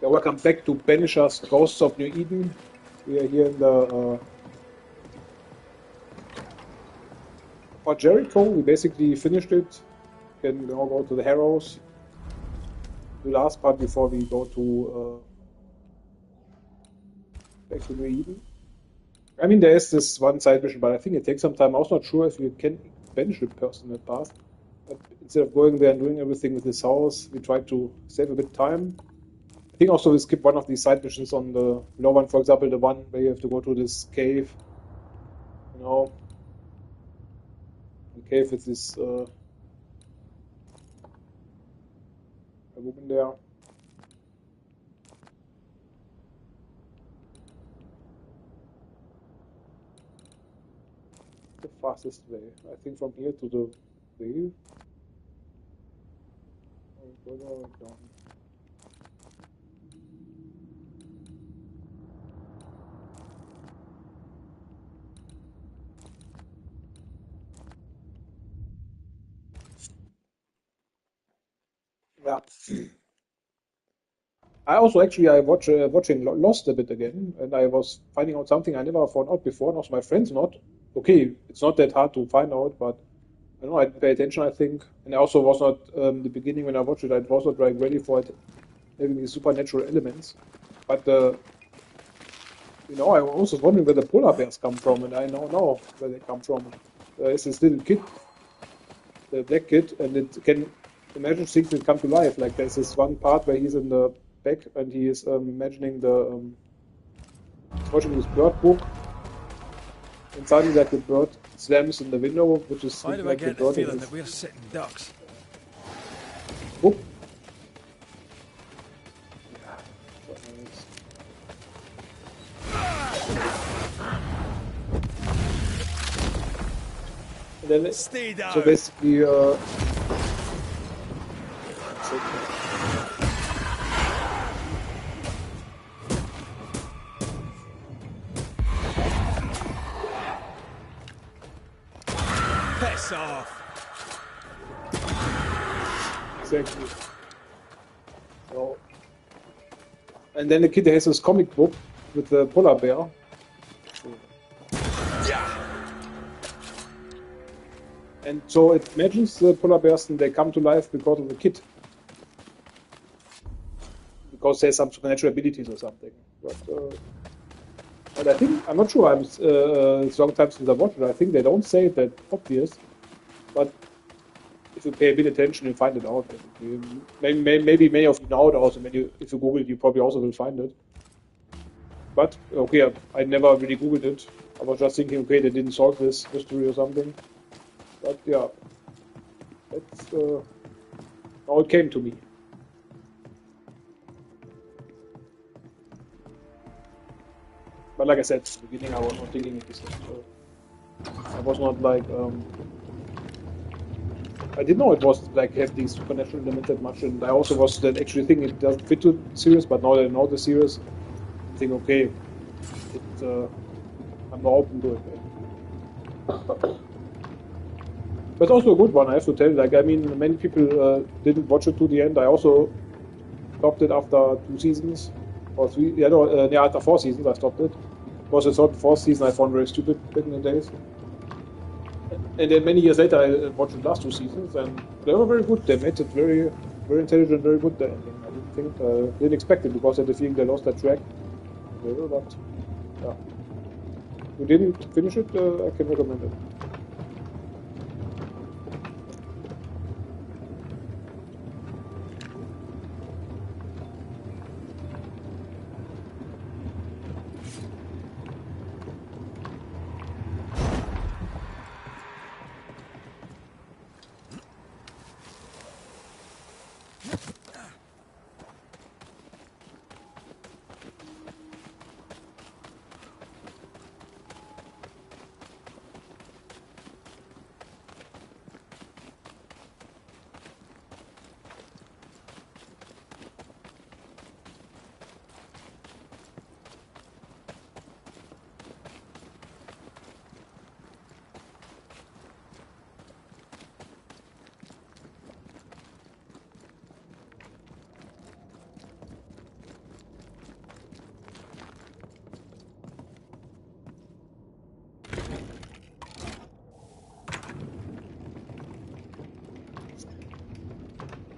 Yeah, welcome back to Banishers Ghosts of New Eden. We are here in the Fort Jericho. We basically finished it. Can now go to the Harrows. The last part before we go to back to New Eden. I mean, there is this one side mission, but I think it takes some time. I was not sure if you can banish a person in the past. But instead of going there and doing everything with this house, we tried to save a bit time. I think also we skipped one of these side missions on the low one, for example, the one where you have to go to this cave. You know, the cave with this a woman there. The fastest way, I think, from here to the wave. Or down. Yeah. I also actually watching Lost a bit again, and I was finding out something I never found out before, and also my friends not. Okay, it's not that hard to find out, but I don't know, I didn't pay attention, I think. And I also was not, the beginning when I watched it, I was not like ready for it having these supernatural elements. But, I was also wondering where the polar bears come from, and I know where they come from. It's this little kid, the black kid, and it can imagine things that come to life. Like there's this one part where he's in the back and he is imagining he's watching this bird book, and suddenly like the bird slams in the window, which is Why do I like the get the bird feeling in that we're sitting ducks? book. And then Stay down. so basically Piss off. exactly. So, and then the kid has this comic book with the polar bear. And so it imagines the polar bears and they come to life because of the kid. Because there's some supernatural abilities or something. But I think, I'm not sure, it's a long time since I watched it. I think they don't say it that obvious. But if you pay a bit attention, you find it out. Maybe many of you know it also. If you Google it, you probably also will find it. But, okay, I never really Googled it. I was just thinking, okay, they didn't solve this mystery or something. But yeah, that's how it came to me. But like I said, at the beginning I was not thinking it this way. So I was not like I didn't know it was like have these supernatural elements that much, and I also was then actually thinking it doesn't fit to the series. But now that I know the series, I think okay, I'm more open to it. But also a good one, I have to tell. Like I mean, many people didn't watch it to the end. I also stopped it after 2 seasons or three. Yeah, no, after 4 seasons I stopped it. Because the third, fourth season I found very stupid back in the days. And then many years later I watched the last 2 seasons, and they were very good. They made it very, very intelligent, very good. The ending. I didn't expect it because I had the feeling they lost that track. But yeah, you didn't finish it. I can recommend it.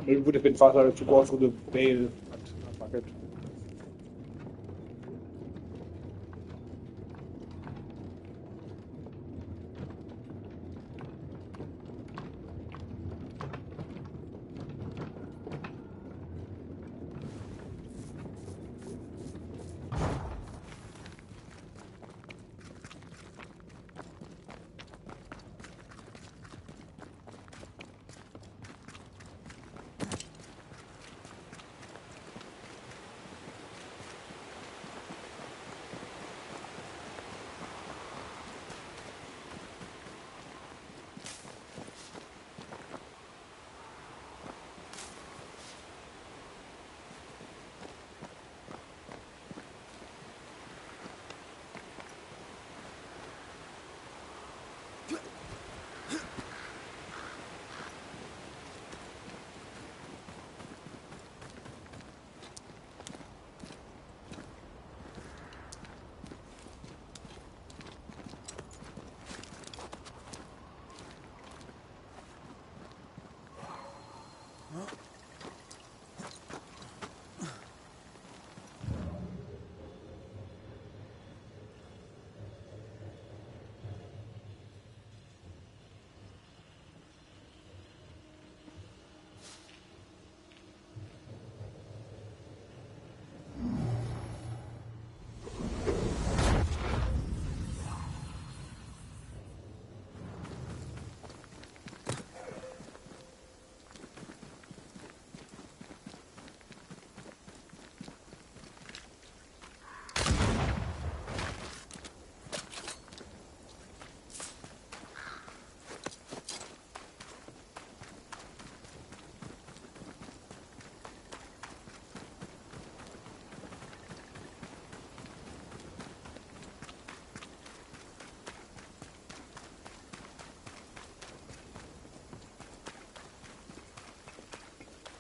It would have been faster to go through the bale, but fuck it.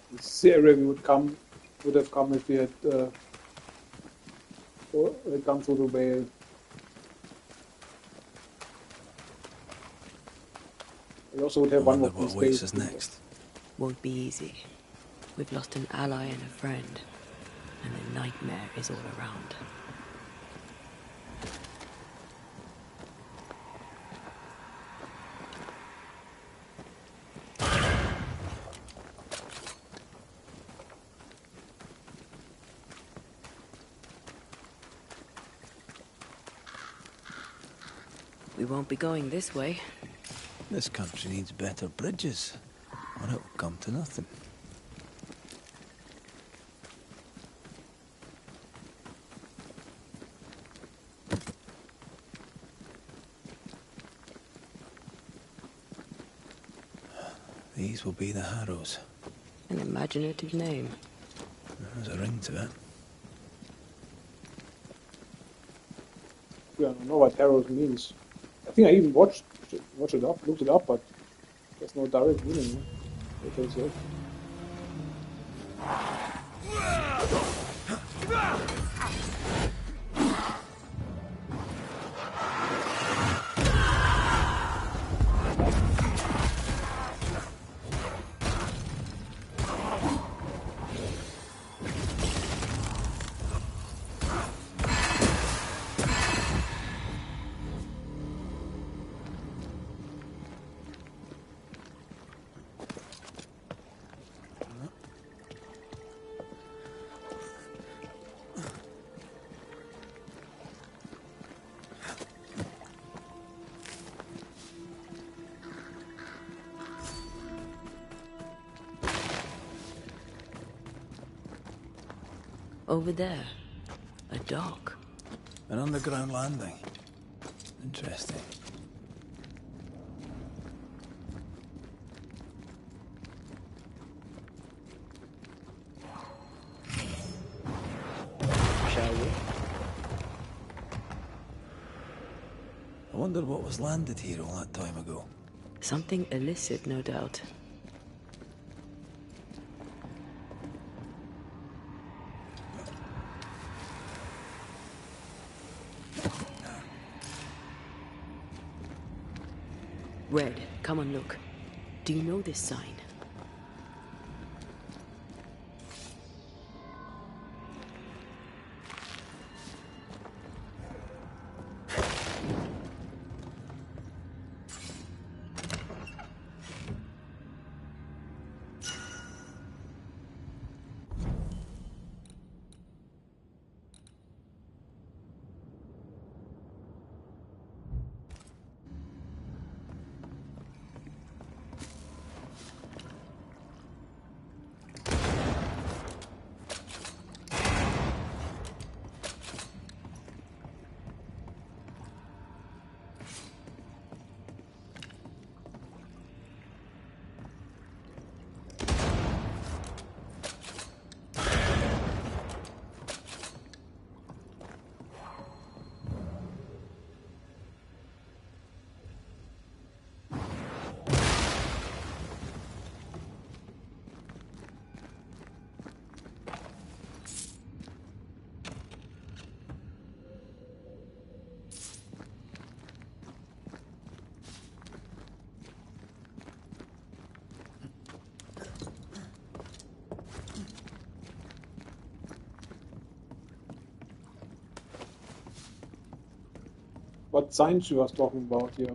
This area would have come if we had gone through the bale. We also would have one more what awaits us next. Won't be easy. We've lost an ally and a friend, and the nightmare is all around. We won't be going this way. This country needs better bridges, or it will come to nothing. These will be the Harrows. An imaginative name. There's a ring to it. Yeah, I don't know what Harrows means. I think I even looked it up, but there's no direct meaning. What is it? Over there, a dock. An underground landing. Interesting. Shall we? I wonder what was landed here all that time ago. Something illicit, no doubt. Red, come and look. Do you know this sign? what sign she was talking about here.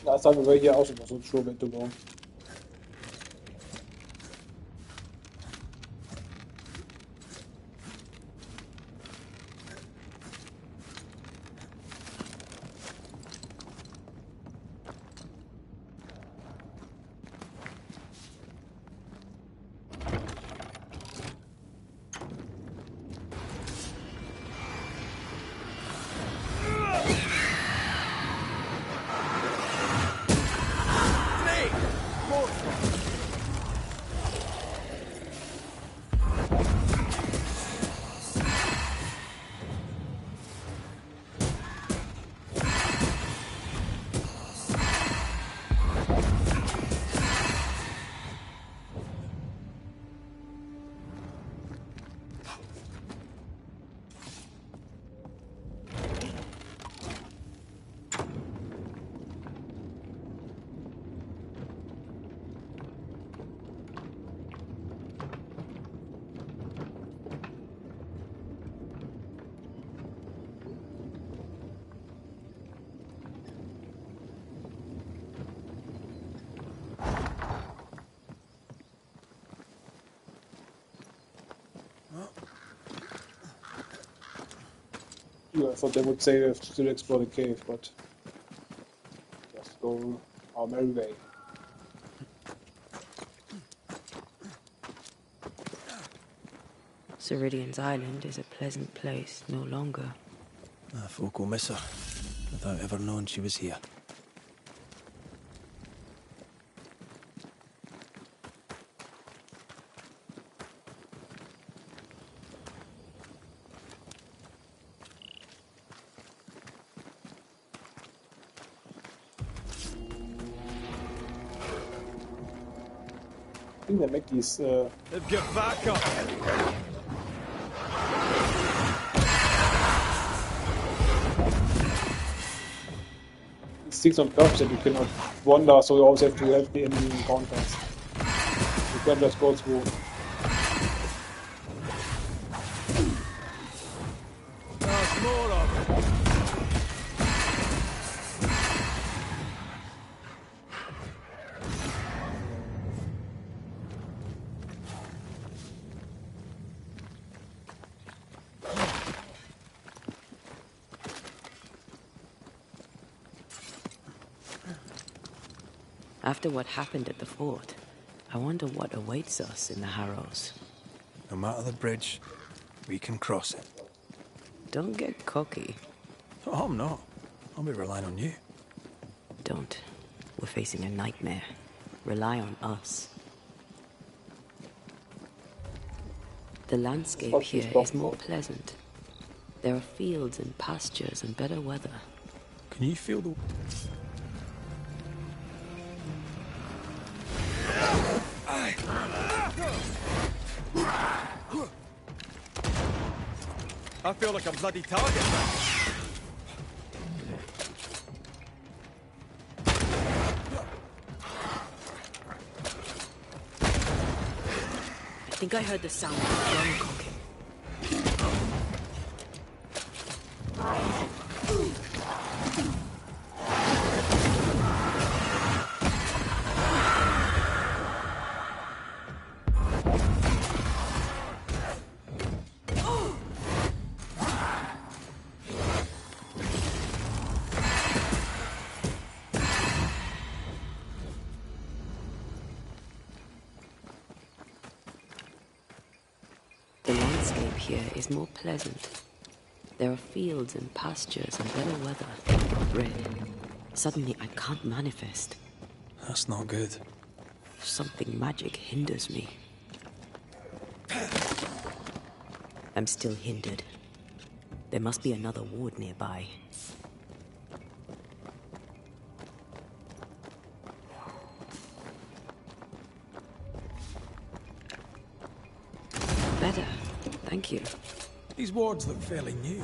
Last time we were here, I also wasn't sure where to go. Yeah, I thought they would say we have to still explore the cave, but just go our merry way. Ceridian's island is a pleasant place no longer. Folk will miss her, without ever knowing she was here. I think they make these Get back up! things on purpose that you cannot wander, so you always have to have the enemy encounters. You can't just go through. There's more of it. After what happened at the fort, I wonder what awaits us in the Harrows. No matter the bridge, we can cross it. Don't get cocky. Oh, I'm not. I'll be relying on you. Don't. We're facing a nightmare. Rely on us. The landscape What she's here talking is more about. pleasant. There are fields and pastures and better weather. Can you feel the... I feel like a bloody target. I think I heard the sound of a drum cocking. here is more pleasant. There are fields and pastures and better weather. Red. Suddenly I can't manifest. That's not good. Something magic hinders me. I'm still hindered. There must be another ward nearby. Better. Thank you. These wards look fairly new.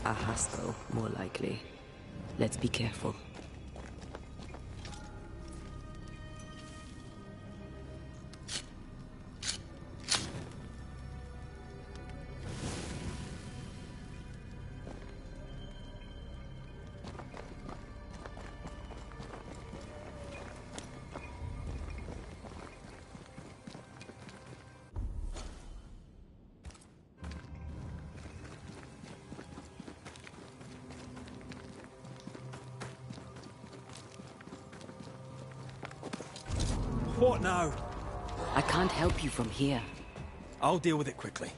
A hostel, more likely. Let's be careful. What now? I can't help you from here. I'll deal with it quickly.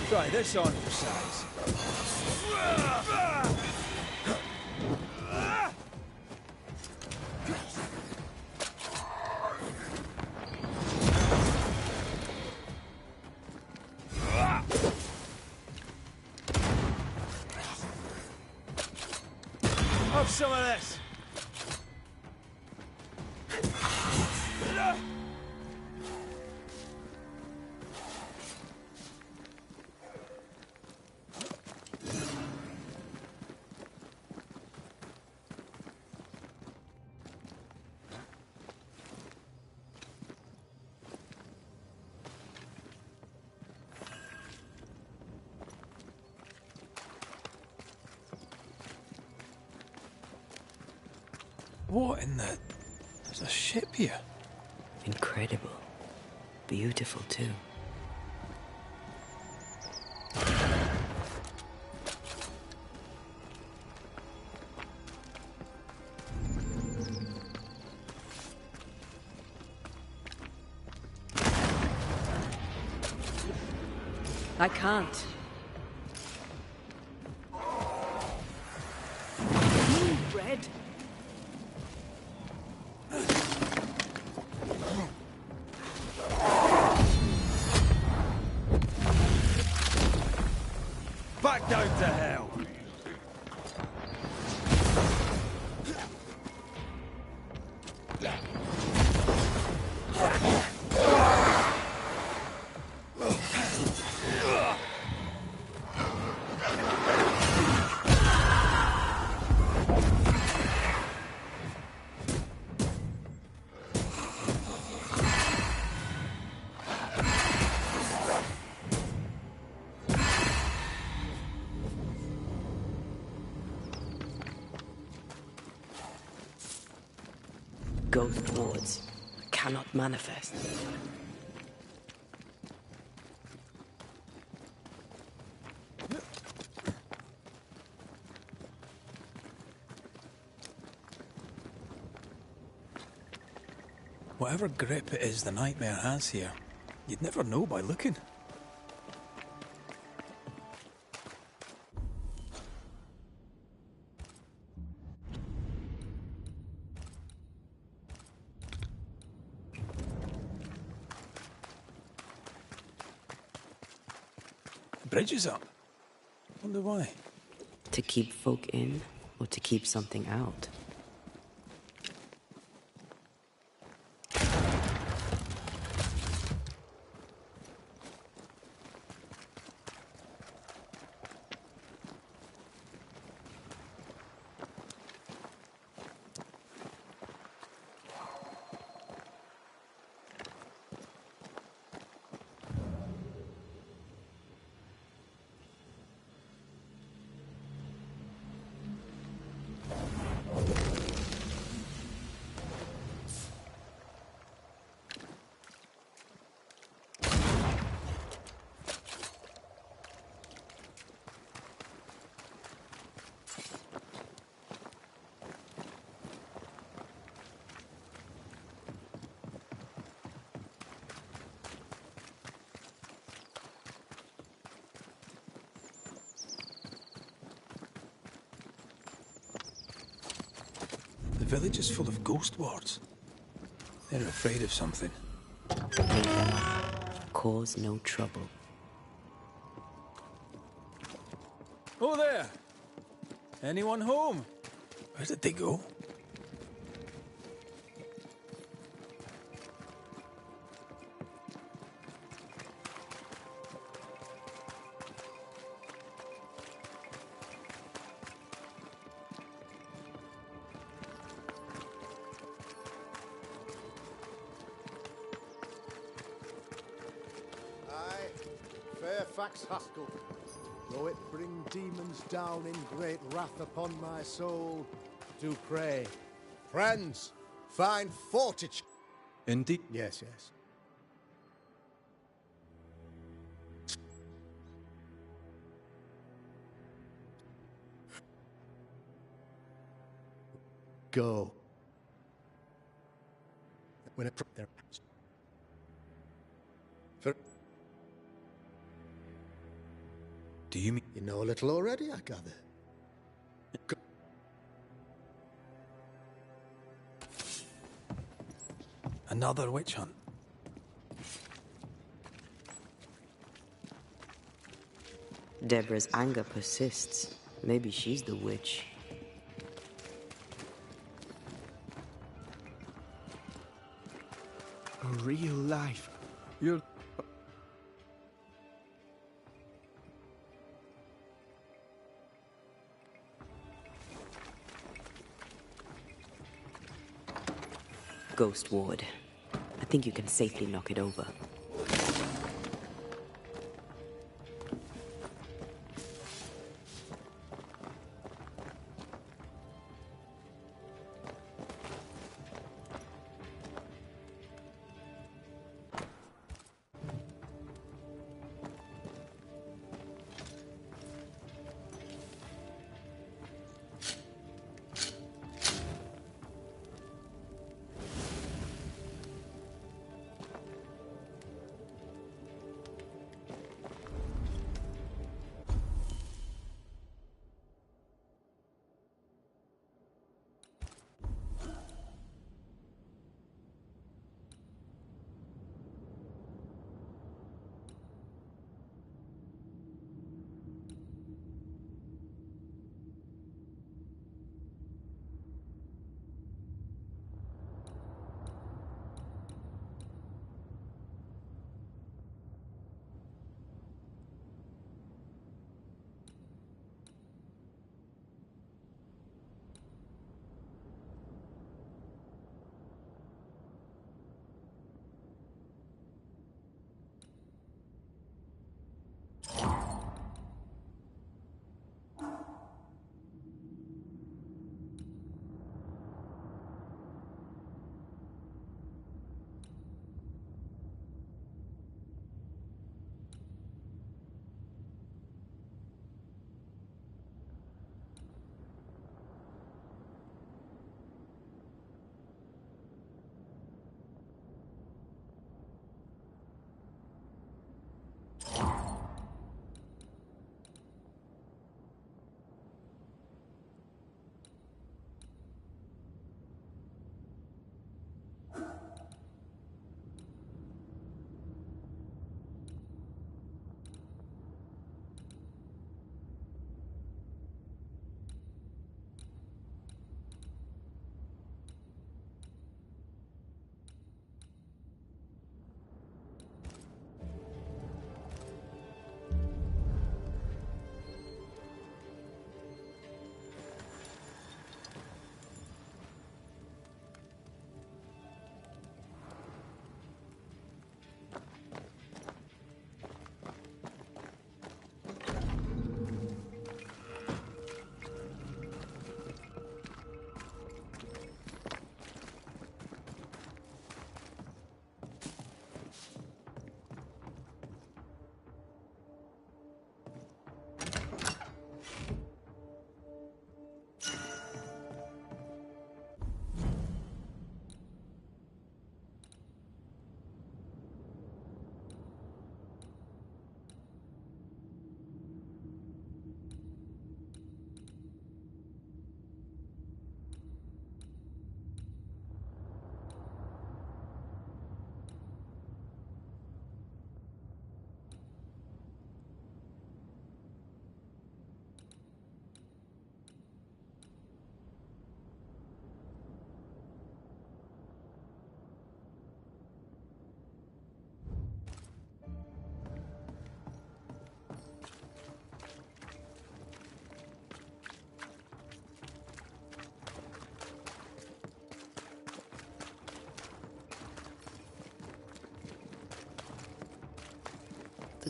Try this on for size. Have some of this. What in the... There's a ship here. Incredible. Beautiful, too. I can't. Red. Back down to hell. Ghost wards cannot manifest. Whatever grip it is the nightmare has here, you'd never know by looking. The bridge is up. Wonder why. To keep folk in, or to keep something out? The village is full of ghost wards. They're afraid of something. Leave them. Cause no trouble. Oh there! Anyone home? Where did they go? Fairfax Haskell, though it bring demons down in great wrath upon my soul, do pray. Friends, find fortitude. Indeed. Yes, yes. Go. When it there. For Do you mean? you know a little already, I gather. Go. Another witch hunt? Deborah's anger persists. Maybe she's the witch. A real life. You're... Ghost ward. I think you can safely knock it over.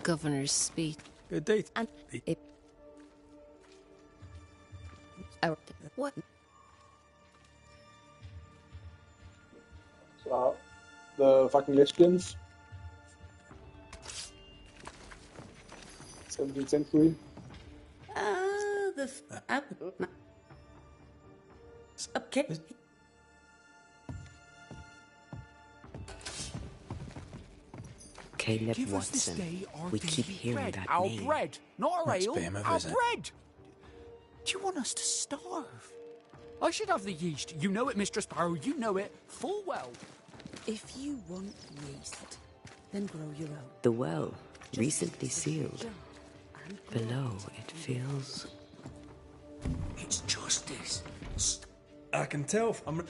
governor's speech. Good day. And it... What? So, the fucking lesbians. 17th century. Okay. Caleb Give us this Watson. day our We keep daily hearing bread. that Our name. bread, not our That's ale. behemoth, Our is it? bread. Do you want us to starve? I should have the yeast. You know it, Mistress Sparrow. You know it full well. If you want yeast, then grow your own. The well, Just recently fix the sealed. jar and grow Below, it. it feels... It's justice. I can tell from...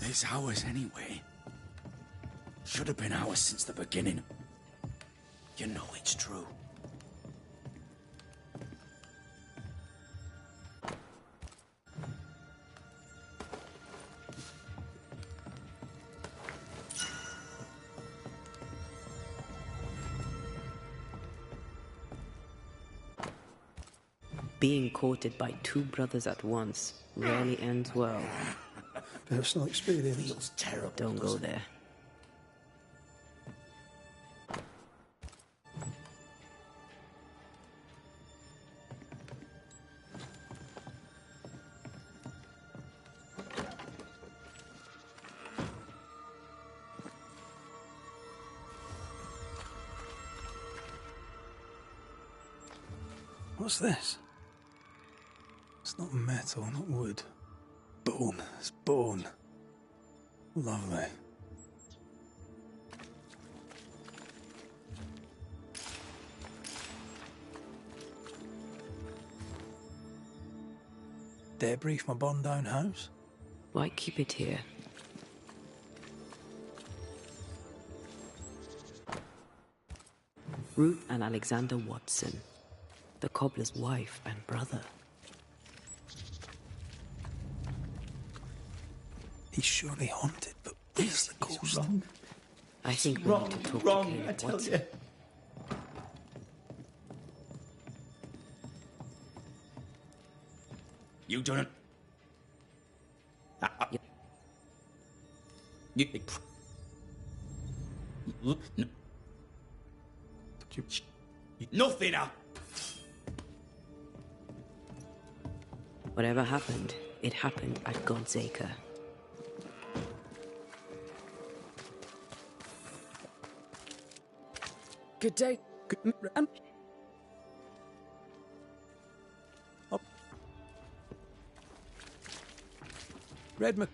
It's ours anyway. Should have been ours since the beginning. You know it's true. Being courted by two brothers at once rarely ends well. Personal experience. Feels terrible. Don't go there. What's this? It's not metal, not wood. Bone. It's bone. Lovely. Debris from a burned down house? Why keep it here? Ruth and Alexander Watson, the cobbler's wife and brother. He's surely haunted, but where's the ghost? I think we need to talk to Caleb Watson. You done it. Nothing up. Whatever happened, it happened at God's Acre. Good day. Red Mc...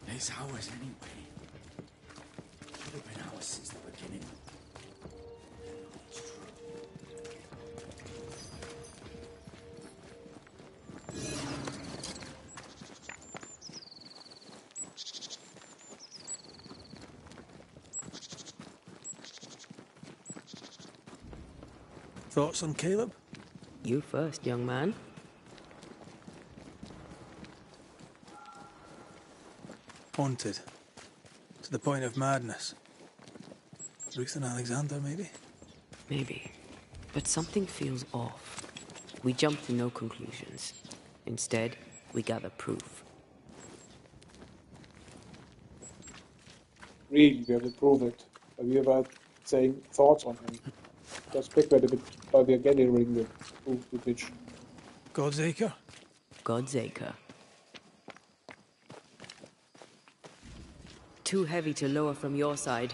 It's ours anyway. Should have been ours since the beginning. It's true. Thoughts on Caleb? You first, young man. Haunted. To the point of madness. Ruth and Alexander, maybe? Maybe. But something feels off. We jump to no conclusions. Instead, we gather proof. Really, we have to prove it. Have you ever saying thoughts on him? Just speculate a bit by the gathering the proof to pitch. God's Acre? God's Acre. Too heavy to lower from your side.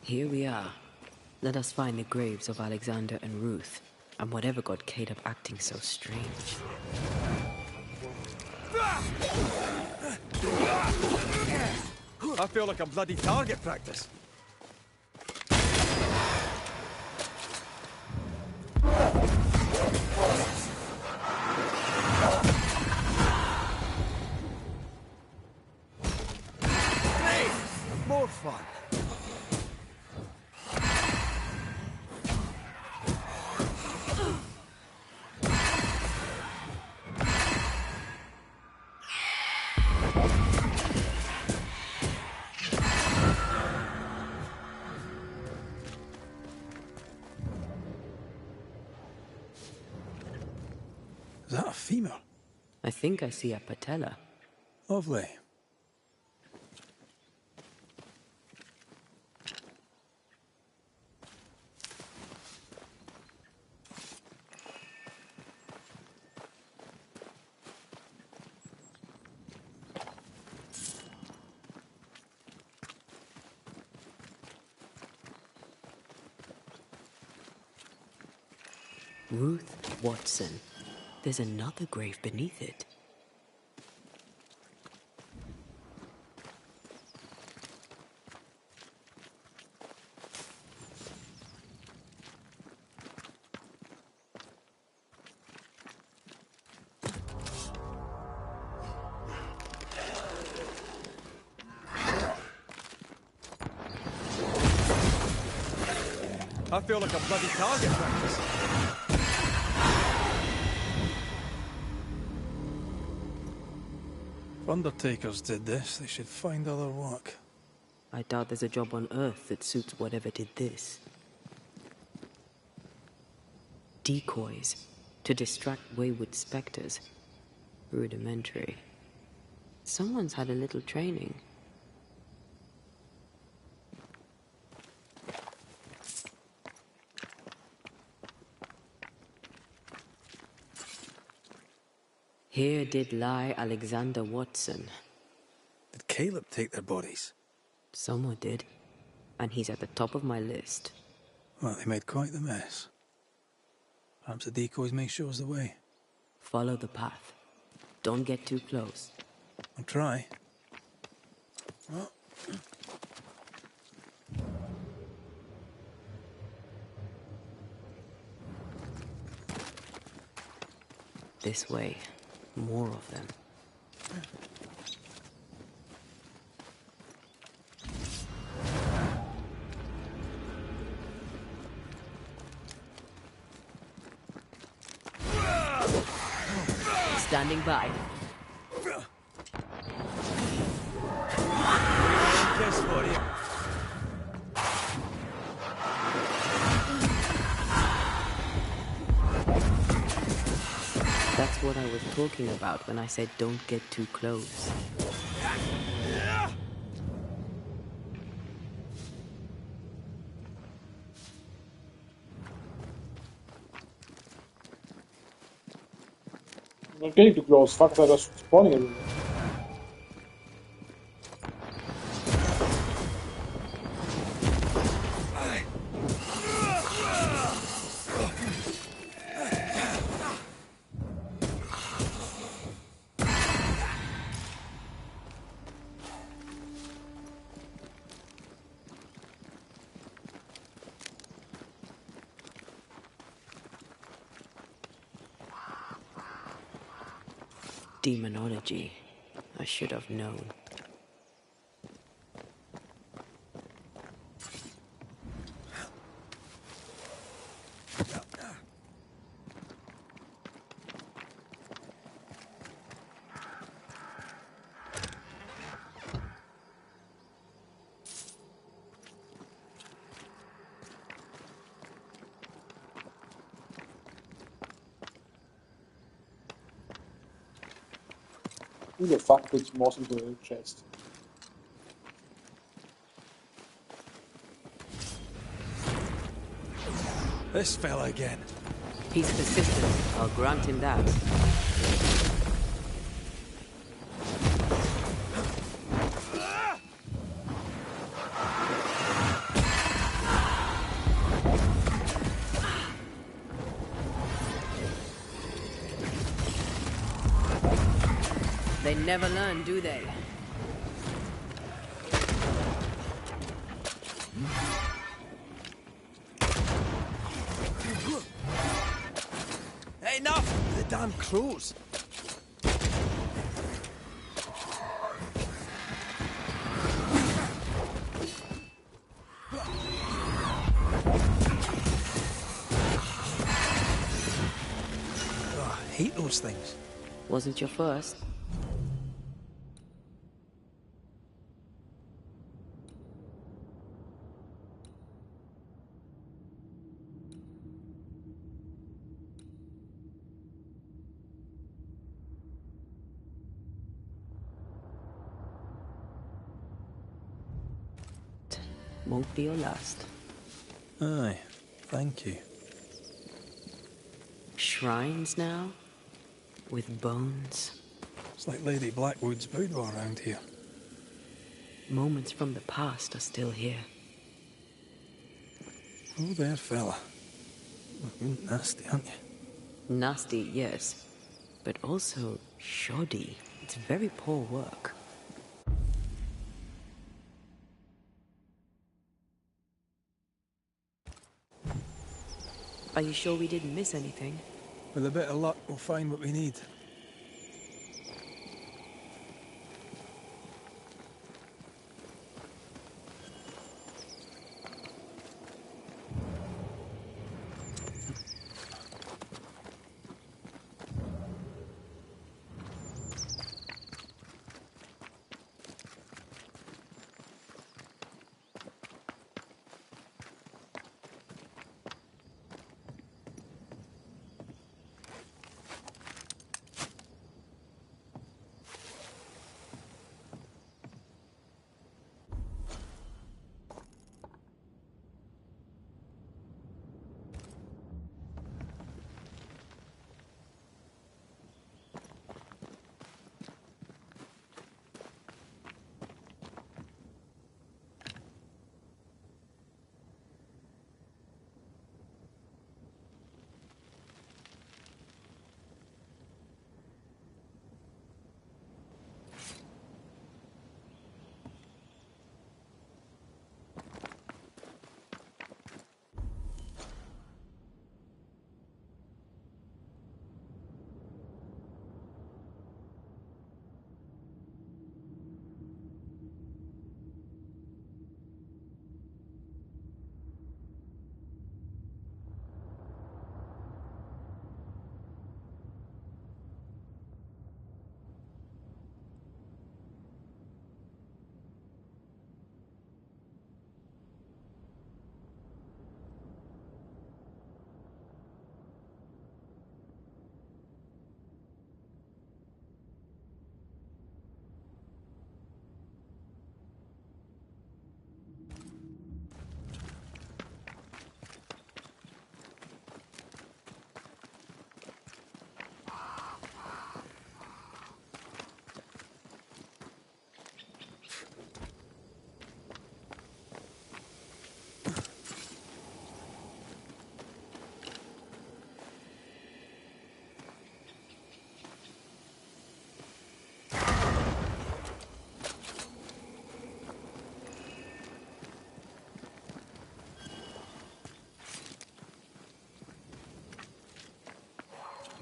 Here we are. Let us find the graves of Alexander and Ruth, and whatever got Caleb acting so strange. I feel like a bloody target practice. Hey, more fun. Is that a femur? I think I see a patella. Lovely. Ruth Watson. There's another grave beneath it. I feel like a bloody target practice. If undertakers did this, they should find other work. I doubt there's a job on Earth that suits whatever did this. Decoys to distract wayward specters. Rudimentary. Someone's had a little training. Here did lie Alexander Watson. Did Caleb take their bodies? Someone did. And he's at the top of my list. Well, they made quite the mess. Perhaps the decoys may show us the way. Follow the path. Don't get too close. I'll try. Oh. This way. More of them. Standing by. Kiss for you. That's what I was talking about when I said don't get too close. I'm not getting too close. Fuck, they're just spawning everywhere. Demonology. I should have known. Who the fuck puts moss into a chest? This fella again. He's persistent. I'll grant him that. They never learn, do they? Enough! The damn crows! Oh, I hate those things. Wasn't your first. Won't be your last. Aye, thank you. Shrines now? With bones? It's like Lady Blackwood's boudoir around here. Moments from the past are still here. Oh, there, fella. You're nasty, aren't you? Nasty, yes. But also shoddy. It's very poor work. Are you sure we didn't miss anything? With a bit of luck, we'll find what we need.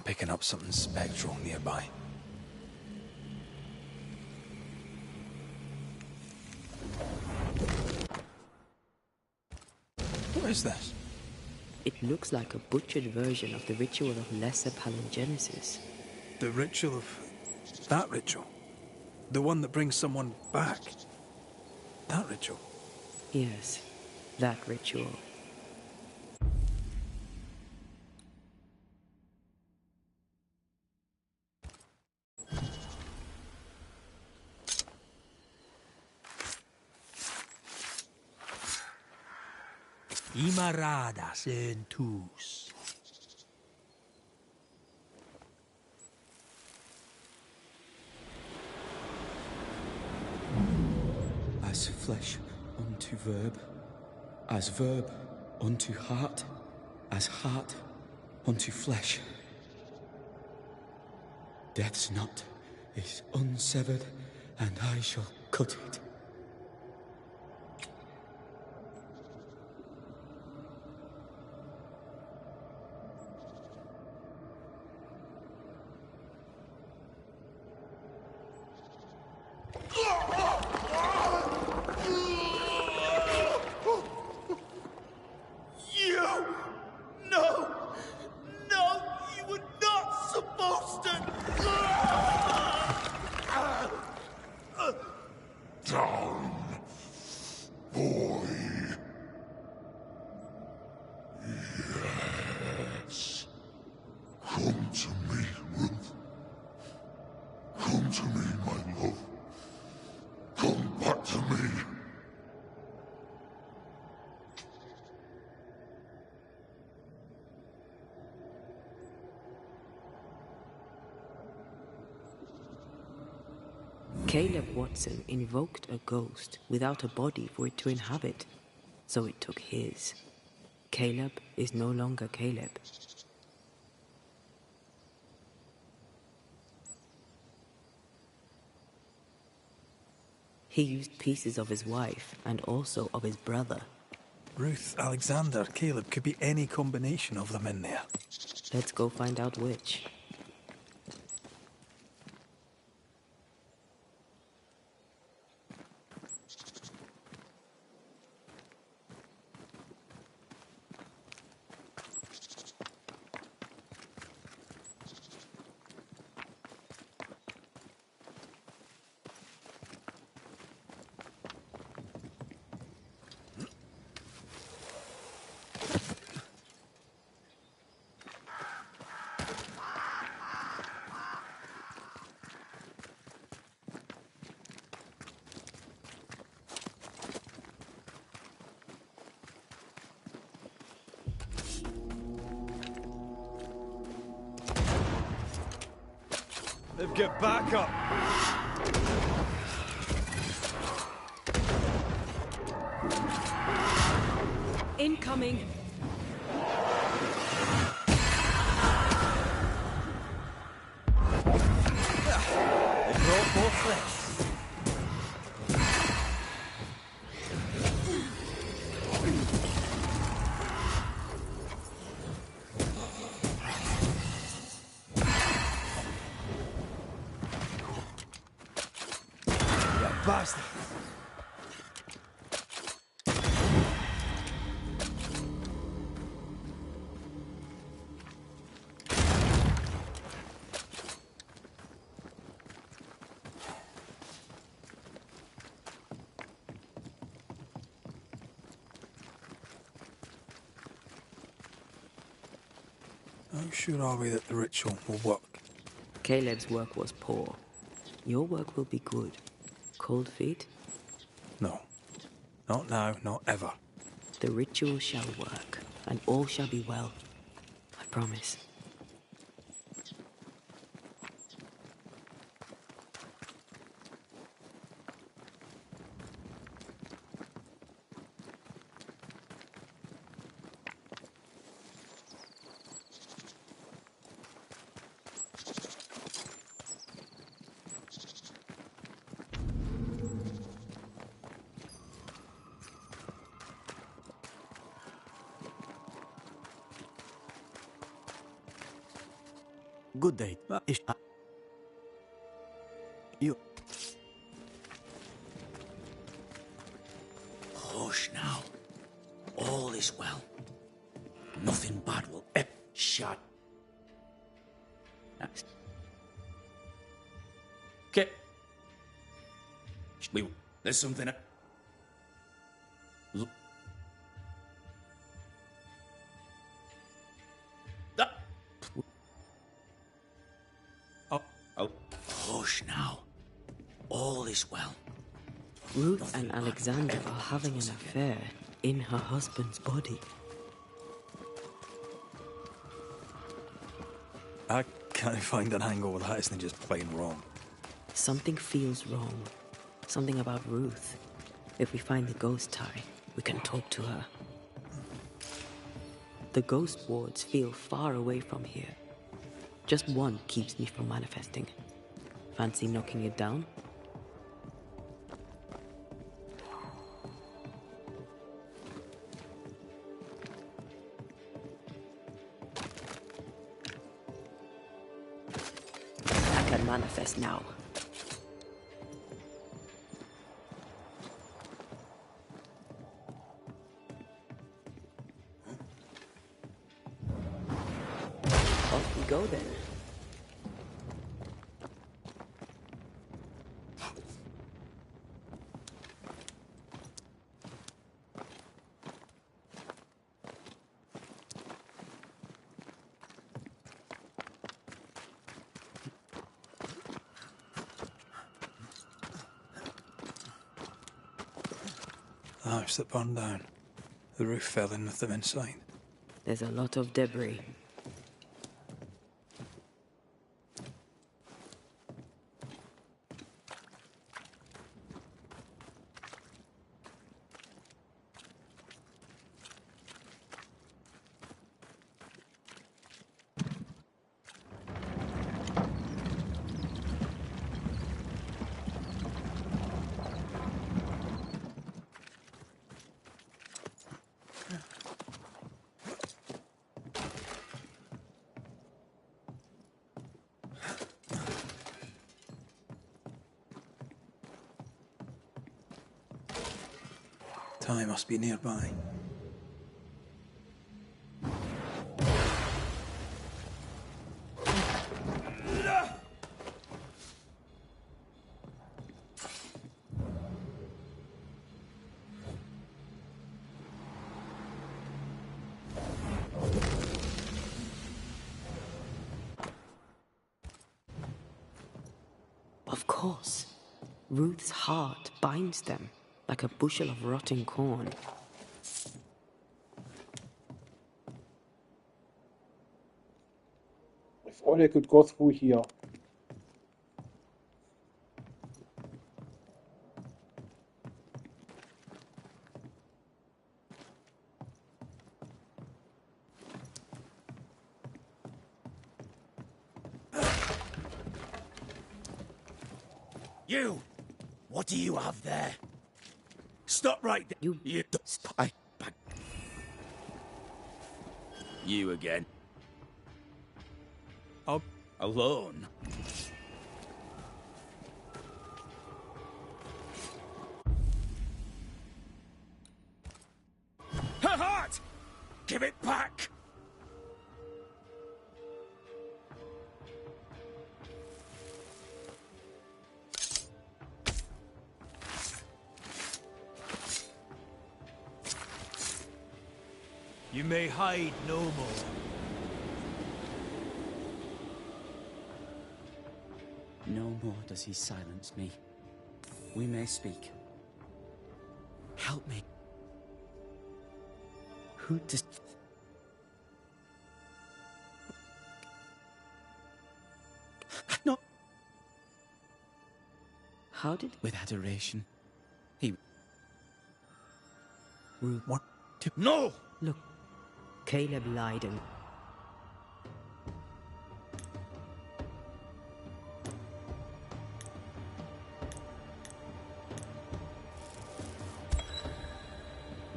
Picking up something spectral nearby. What is this? It looks like a butchered version of the ritual of lesser palingenesis. The ritual of... that ritual? The one that brings someone back? That ritual? Yes, that ritual. Imaradas en tus. As flesh unto verb, as verb unto heart, as heart unto flesh. Death's not is unsevered, and I shall cut it. Caleb Watson invoked a ghost without a body for it to inhabit, so it took his. Caleb is no longer Caleb. He used pieces of his wife and also of his brother. Ruth, Alexander, Caleb, could be any combination of them in there. Let's go find out which. Get back up! Incoming! They brought more friends. Bastard! How sure are we that the ritual will work? Caleb's work was poor. Your work will be good. Cold feet? No. Not now, not ever. The ritual shall work, and all shall be well. I promise. Good day. You. Hush now. All is well. Nothing bad will ever shut. Okay. There's something. Hush now. All is well. Ruth and Alexander are having an affair in her husband's body. I can't find an angle that isn't just plain wrong. Something feels wrong. Something about Ruth. If we find the ghost tie, we can talk to her. The ghost wards feel far away from here. Just one keeps me from manifesting. Fancy knocking it down? I can manifest now. Off we go then. The house that burned down. The roof fell in with them inside. There's a lot of debris. Ty must be nearby. Of course. Ruth's heart binds them like a bushel of rotting corn. If only I could go through here. You! What do you have there? Stop right there. You spy. You again. Up. Alone. Her heart! Give it back! You may hide no more. No more does he silence me. We may speak. Help me. Who does... No. How did With adoration. He... Ruth? What? No! Look, Caleb lied and...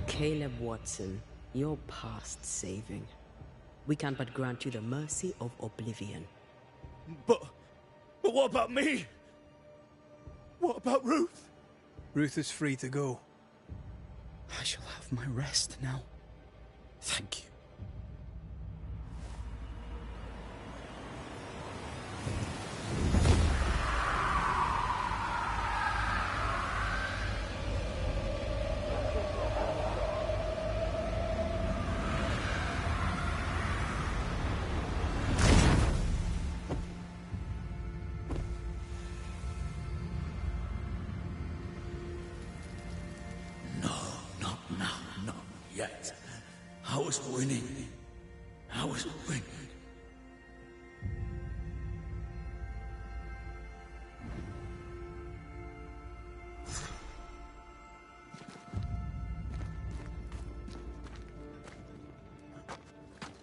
Caleb Watson, you're past saving. We can but grant you the mercy of oblivion. But what about me? What about Ruth? Ruth is free to go. I shall have my rest now. Thank you. Yet. I was winning. I was winning.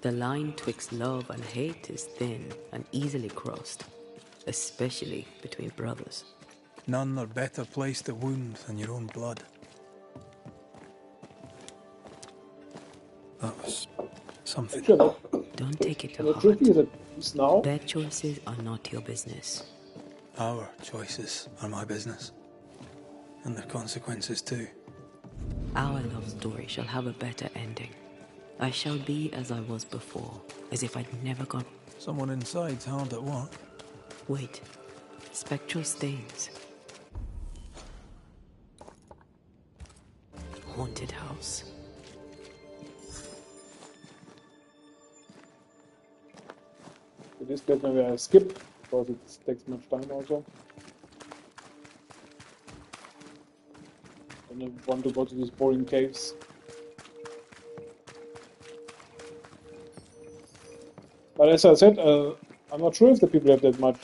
The line twixt love and hate is thin and easily crossed. especially between brothers. None are better placed to wound than your own blood. That was something. Actually, Don't take it to the heart. truth is at peace now. Their choices are not your business. Our choices are my business. And their consequences too. Our love story shall have a better ending. I shall be as I was before, as if I'd never gone. Someone inside's hard at work. Wait. Spectral stains. Haunted house. For this bit maybe I skip because it takes much time also. I don't want to go to these boring caves. But as I said, I'm not sure if the people have that much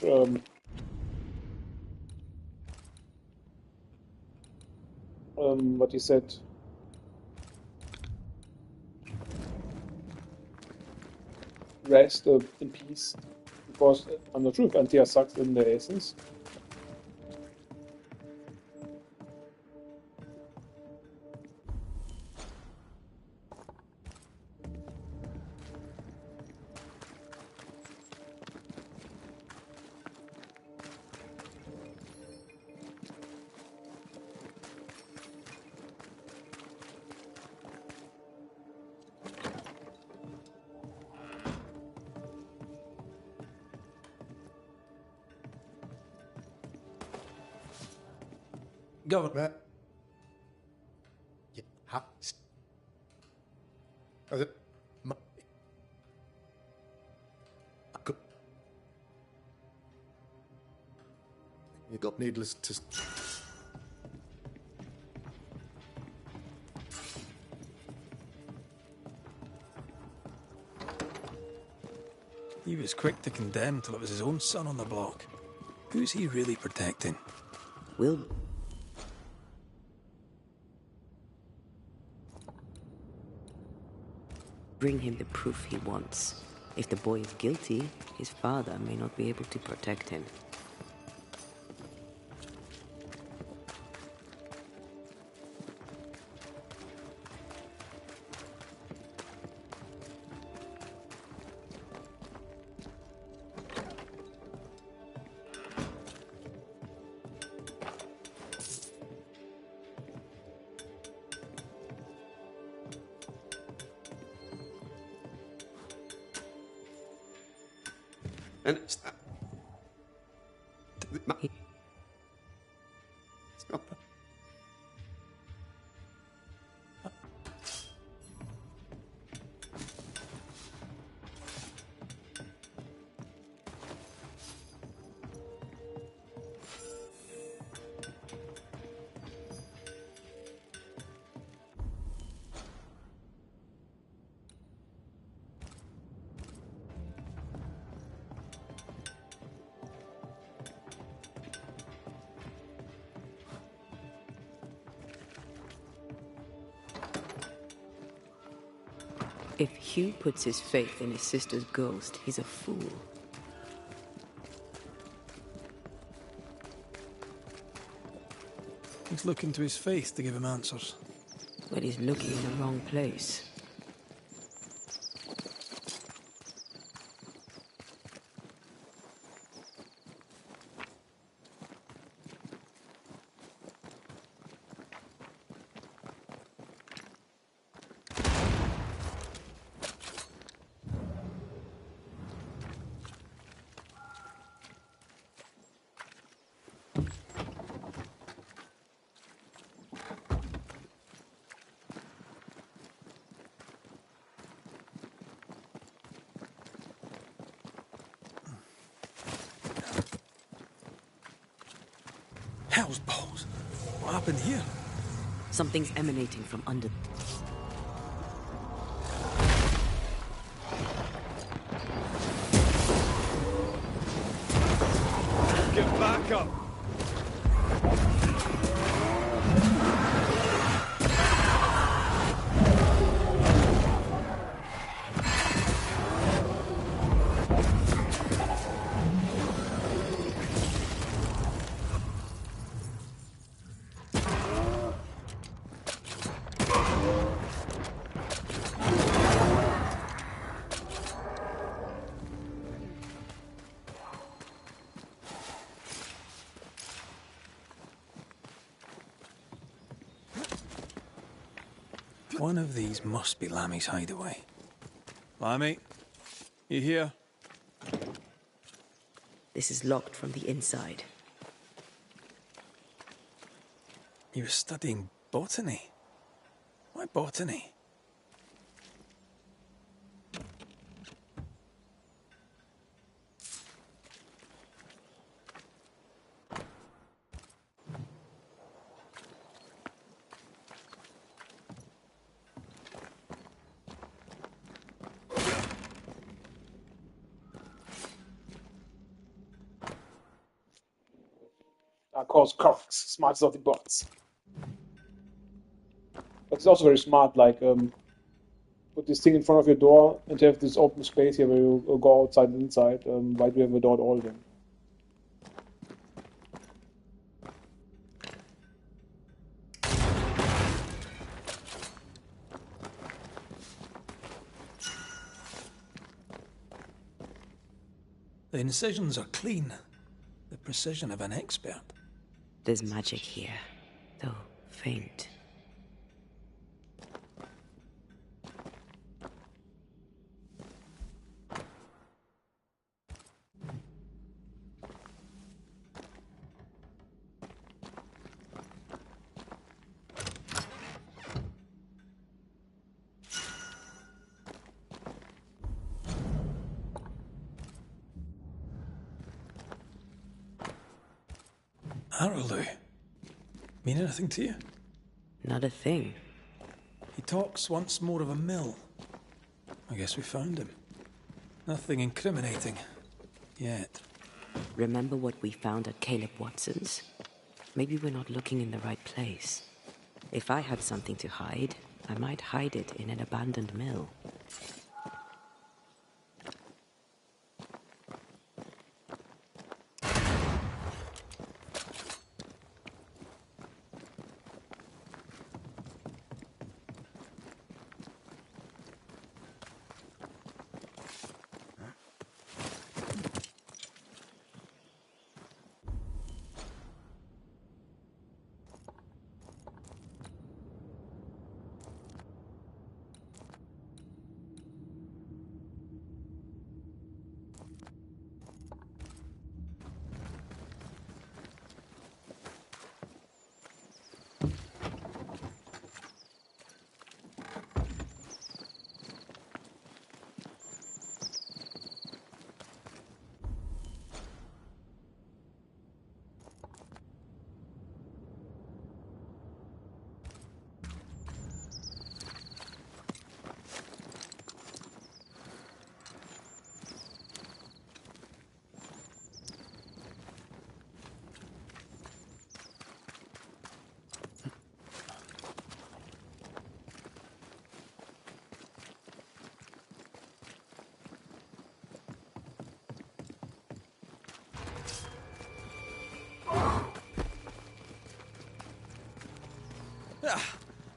what he said. Rest in peace, because I'm not sure if Antea sucks in the essence. Governor. You got needless to. He was quick to condemn till it was his own son on the block. Who's he really protecting? We'll... bring him the proof he wants. If the boy is guilty, his father may not be able to protect him. And it's not. If Hugh puts his faith in his sister's ghost, he's a fool. He's looking to his faith to give him answers. But he's looking in the wrong place. Hell's balls. What happened here? Something's emanating from under... Get back up! One of these must be Lammy's hideaway. Lammy, you here? This is locked from the inside. He was studying botany. Why botany? Of course, Corvus, smartest of the bots. But it's also very smart, like, put this thing in front of your door and you have this open space here where you go outside and inside. Why do you have a door at all then? The incisions are clean. The precision of an expert. There's magic here, though faint. Araloo. Mean anything to you? Not a thing. He talks once more of a mill. I guess we found him. Nothing incriminating. Yet. Remember what we found at Caleb Watson's? Maybe we're not looking in the right place. If I had something to hide, I might hide it in an abandoned mill.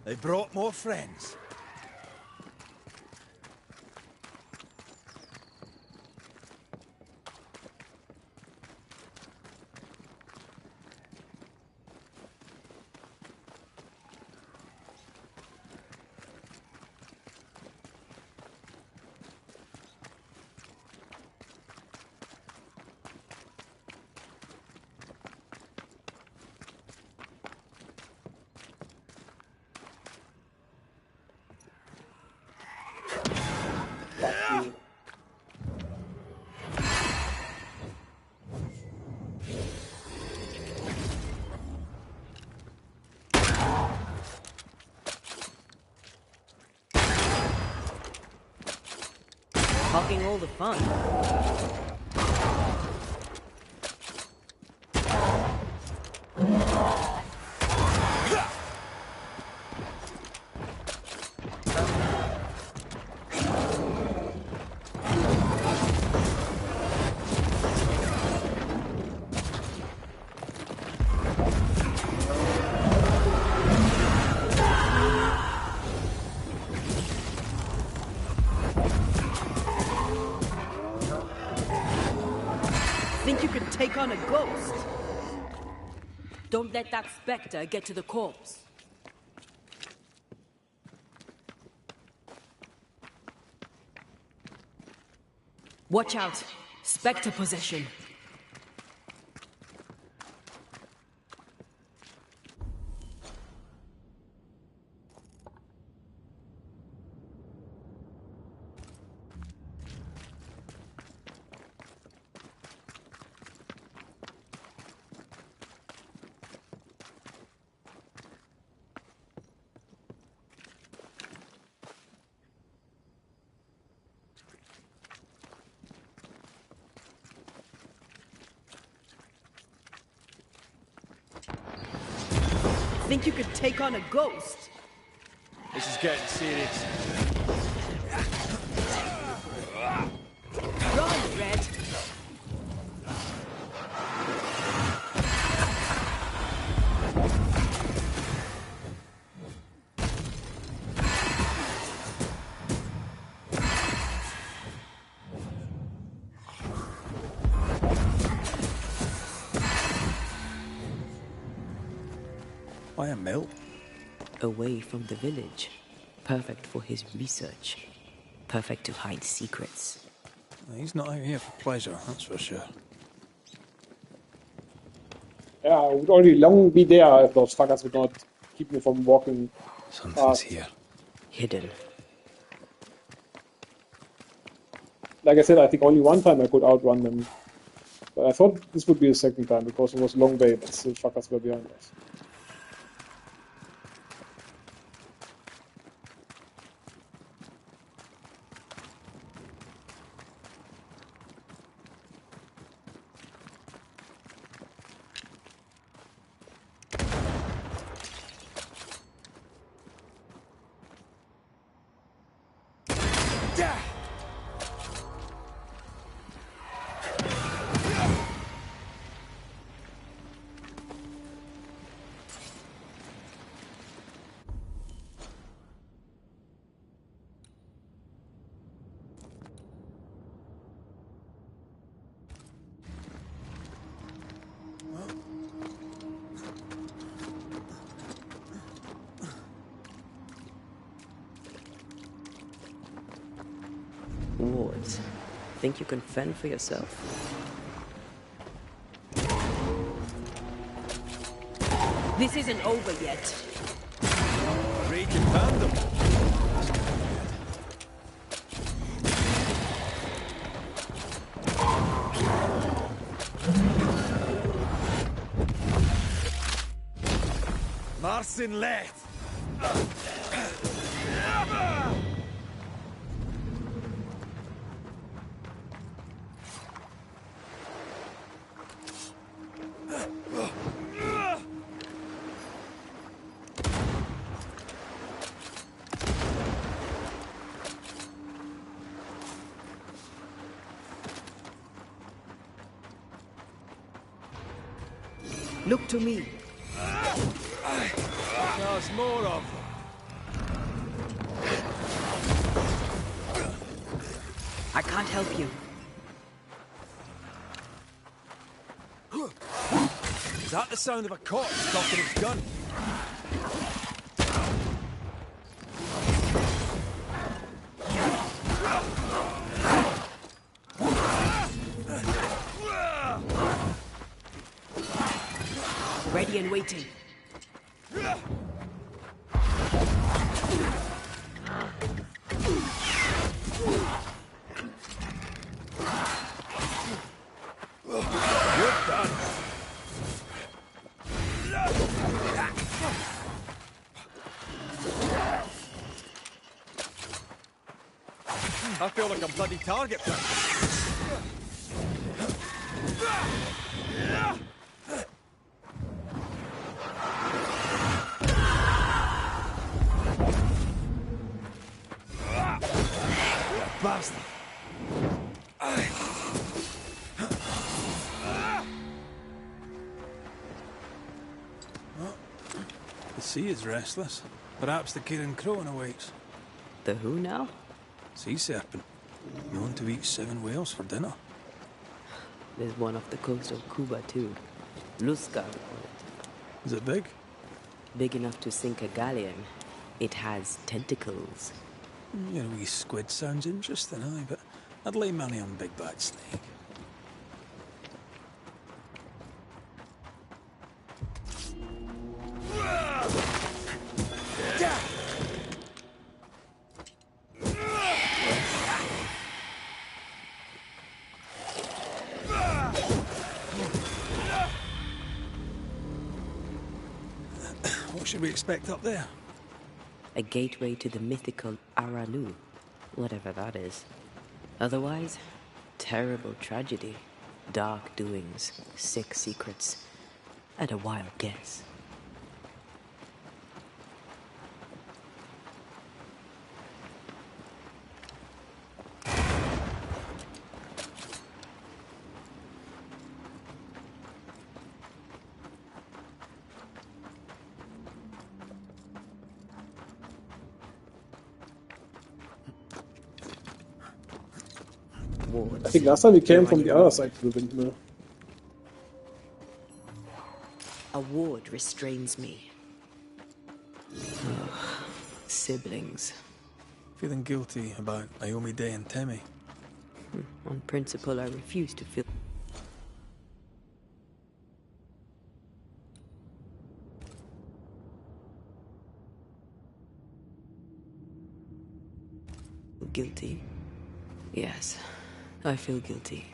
They brought more friends. Hogging all the fun. Think you could take on a ghost? Don't let that spectre get to the corpse. Watch out! Spectre possession. Think you could take on a ghost? This is getting serious. Run, Red! Why a mill? Away from the village. Perfect for his research. Perfect to hide secrets. He's not out here for pleasure, that's for sure. Yeah, I would already long be there if those fuckers would not keep me from walking. Something's here. Hidden. Like I said, I think only one time I could outrun them. But I thought this would be the second time because it was a long way, but still fuckers were behind us. Wards. Think you can fend for yourself? This isn't over yet. Raging Vandal. Marcin left. Look to me. There's more of them. I can't help you. Is that the sound of a corpse cocking its gun? Ready and waiting. I feel like a bloody target practice. Bastard. The sea is restless. Perhaps the Kirin Crone awaits. The who now? Sea serpent. Known to eat 7 whales for dinner. There's one off the coast of Cuba too. Lusca, we call it. Is it big? Big enough to sink a galleon. It has tentacles. Your wee squid sounds interesting, aye, but I'd lay money on Big Bad Snake. What should we expect up there? A gateway to the mythical Aralu, whatever that is. Otherwise, terrible tragedy, dark doings, sick secrets. At a wild guess. I think last time we came from the other side to the windmill. A ward restrains me. Ugh, siblings. Feeling guilty about Naomi Day and Temi? On principle, I refuse to feel... guilty. Yes, I feel guilty.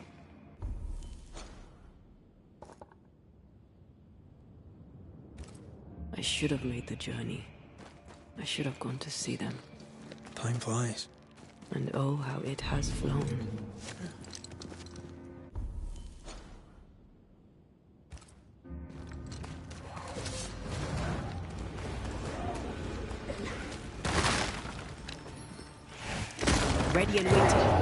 I should have made the journey. I should have gone to see them. Time flies. And oh, how it has flown. Ready and waiting.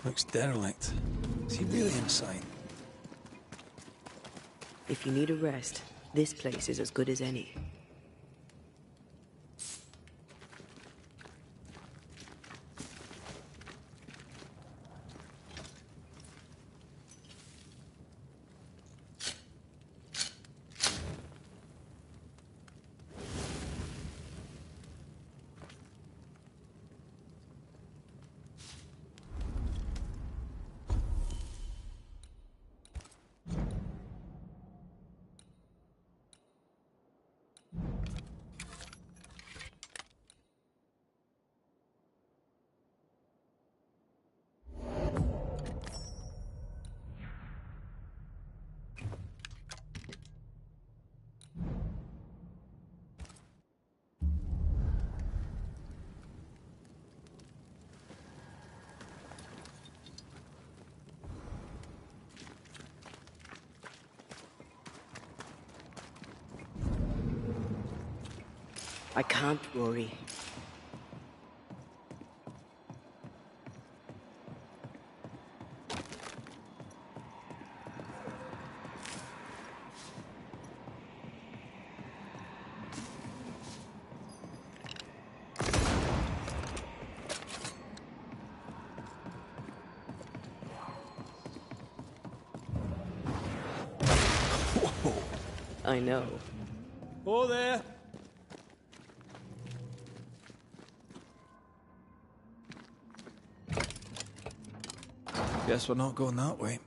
Looks derelict. Is he really inside? If you need a rest, this place is as good as any. I can't worry. I know. Oh, there! Guess we're not going that way.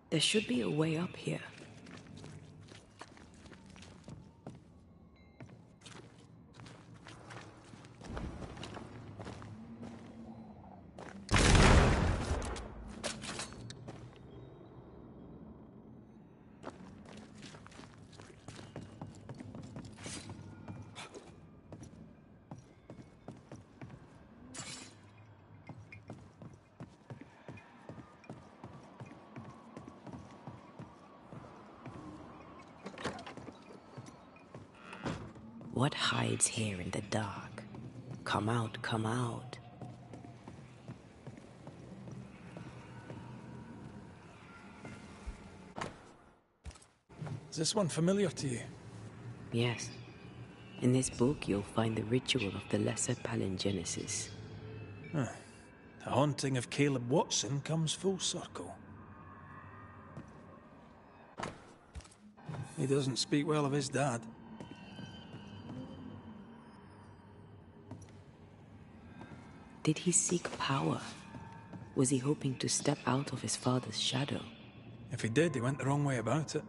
There should be a way up here. What hides here in the dark? Come out, come out. Is this one familiar to you? Yes. In this book, you'll find the ritual of the Lesser Palingenesis. Huh. The haunting of Caleb Watson comes full circle. He doesn't speak well of his dad. Did he seek power? Was he hoping to step out of his father's shadow? If he did, he went the wrong way about it.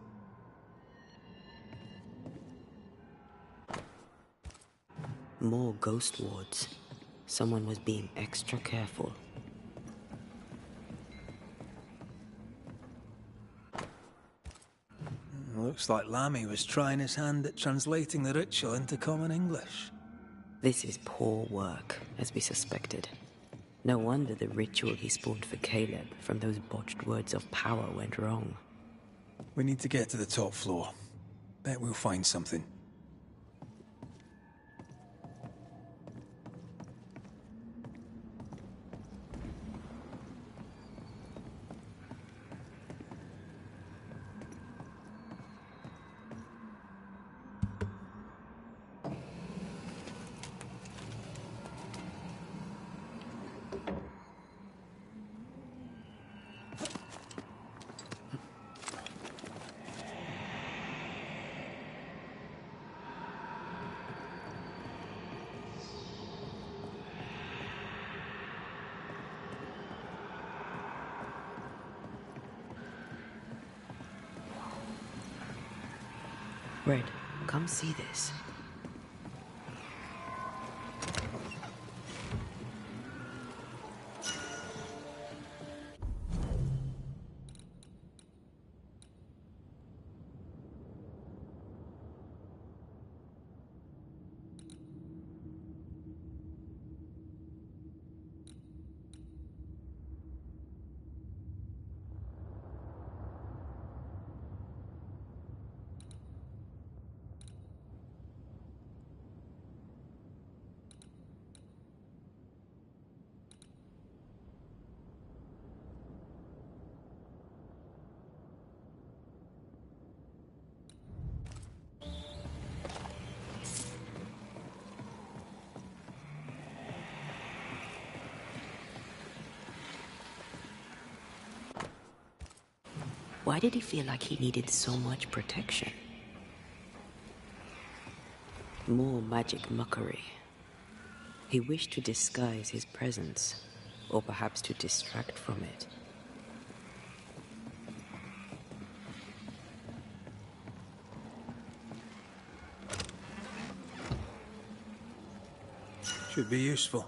More ghost wards. Someone was being extra careful. Looks like Lammy was trying his hand at translating the ritual into common English. This is poor work, as we suspected. No wonder the ritual he spawned for Caleb from those botched words of power went wrong. We need to get to the top floor. Bet we'll find something. Red, come see this. Why did he feel like he needed so much protection? More magic mockery. He wished to disguise his presence, or perhaps to distract from it. Should be useful.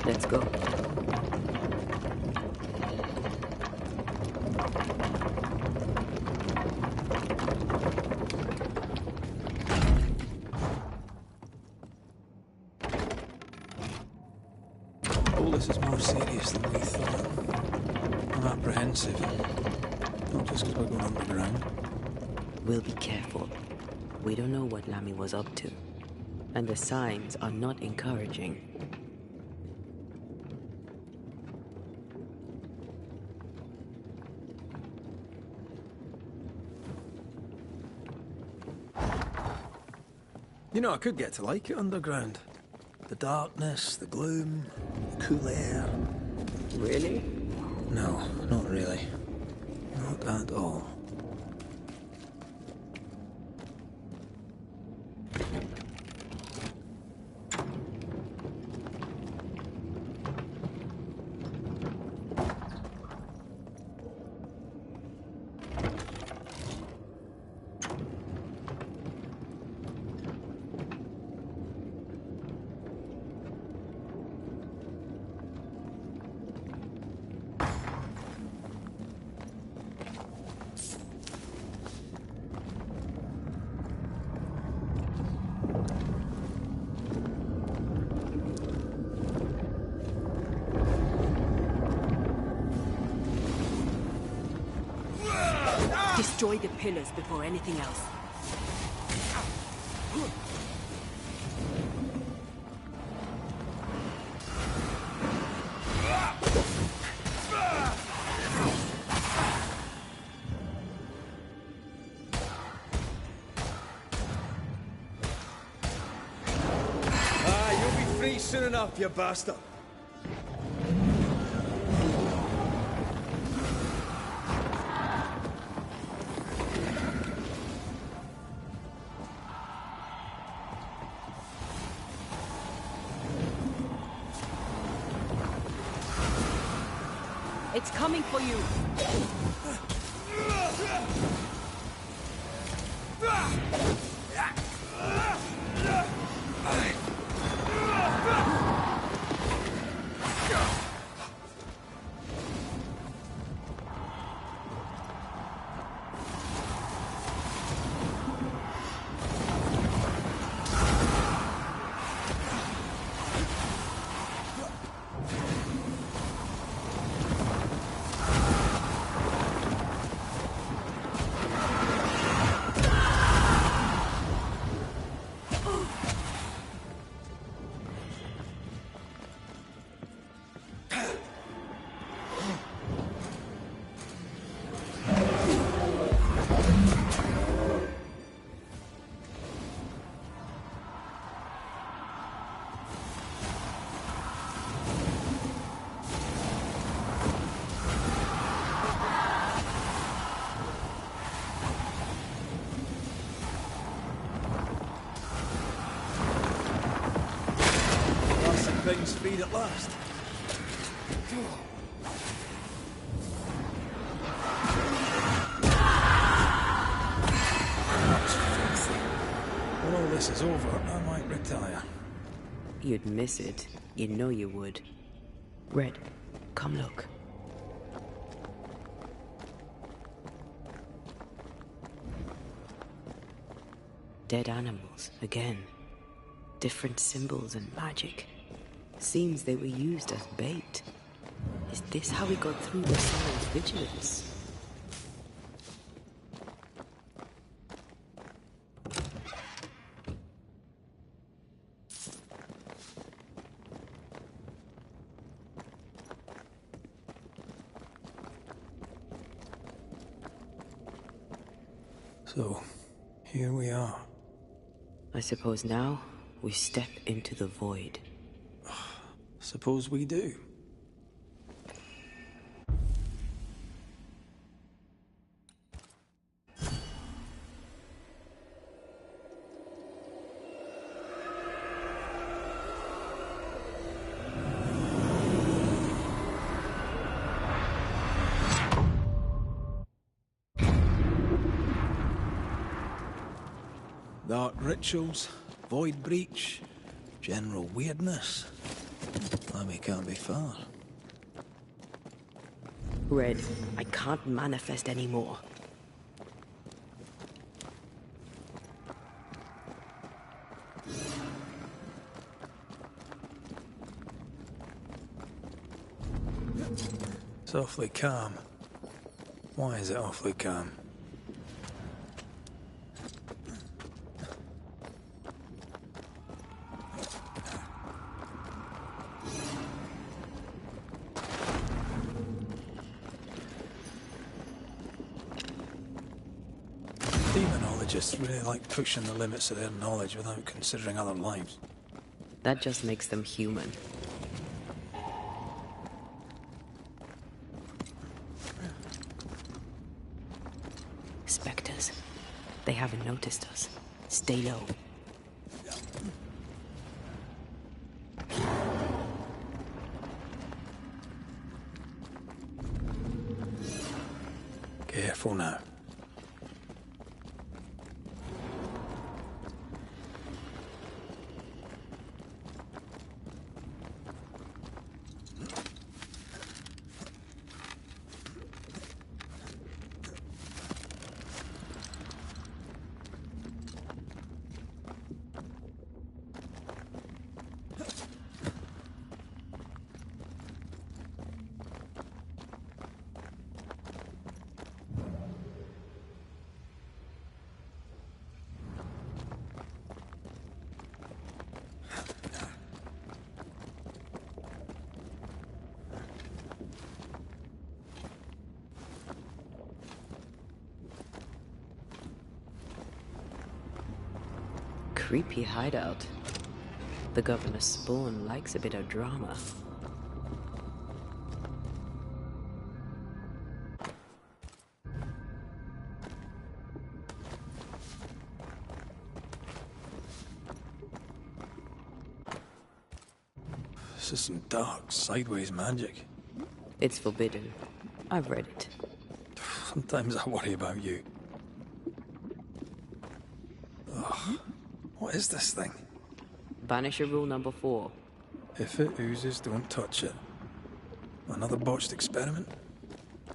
Let's go. All this is more serious than we thought. I'm apprehensive. Not just because we're going underground. We'll be careful. We don't know what Lammy was up to. And the signs are not encouraging. You know, I could get to like it underground. The darkness, the gloom, the cool air. Really? No, not really. Not at all. Destroy the pillars before anything else. You'll be free soon enough, you bastard. It's coming for you. Things speed at last. When all this is over, I might retire. You'd miss it. You know you would. Red, come look. Dead animals, again. Different symbols and magic. Seems they were used as bait. Is this how we got through the Sorrow's vigilance? So, here we are. I suppose now we step into the void. Suppose we do. Dark rituals, void breach, general weirdness. Lemmy can't be far. Red, I can't manifest anymore. It's awfully calm. Why is it awfully calm? Demonologists really like pushing the limits of their knowledge without considering other lives. That just makes them human. Spectres. They haven't noticed us. Stay low. Careful now. creepy hideout. The governor's spawn likes a bit of drama. This is some dark, sideways magic. It's forbidden. I've read it. Sometimes I worry about you. Ugh. What is this thing? Banisher rule number 4. If it oozes, don't touch it. Another botched experiment?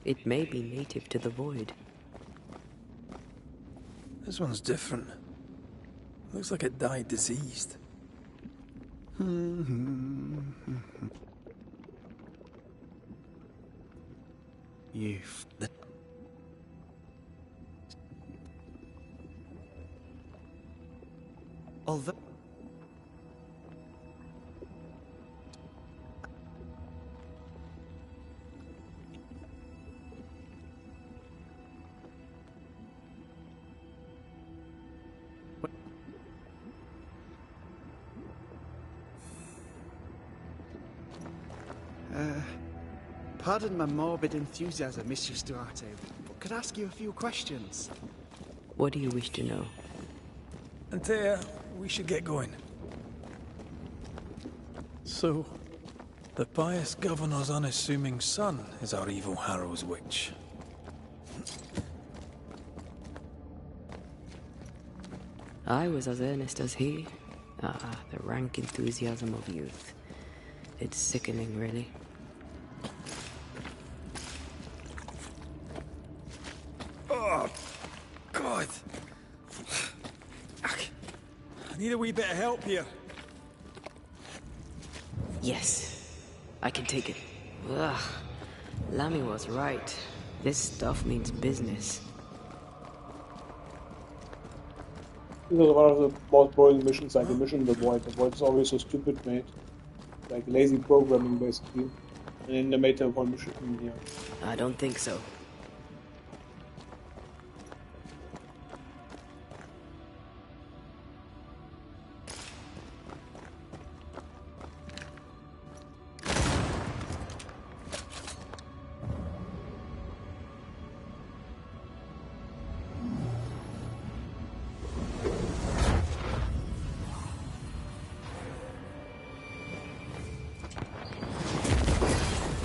It may be native to the void. This one's different. Looks like it died diseased. You've... Although... Pardon my morbid enthusiasm, Mistress Duarte, but could I ask you a few questions? What do you wish to know? Antea, we should get going. So, the pious governor's unassuming son is our evil Harrow's witch. I was as earnest as he. Ah, the rank enthusiasm of youth. It's sickening, really. Oh, God. I need a wee bit of help here. Yes, I can take it. Ugh, Lammy was right. This stuff means business. This was one of the most boring missions, like the mission in the void. The void is always so stupid, mate. Like lazy programming, basically. And then they made a one mission in here. I don't think so.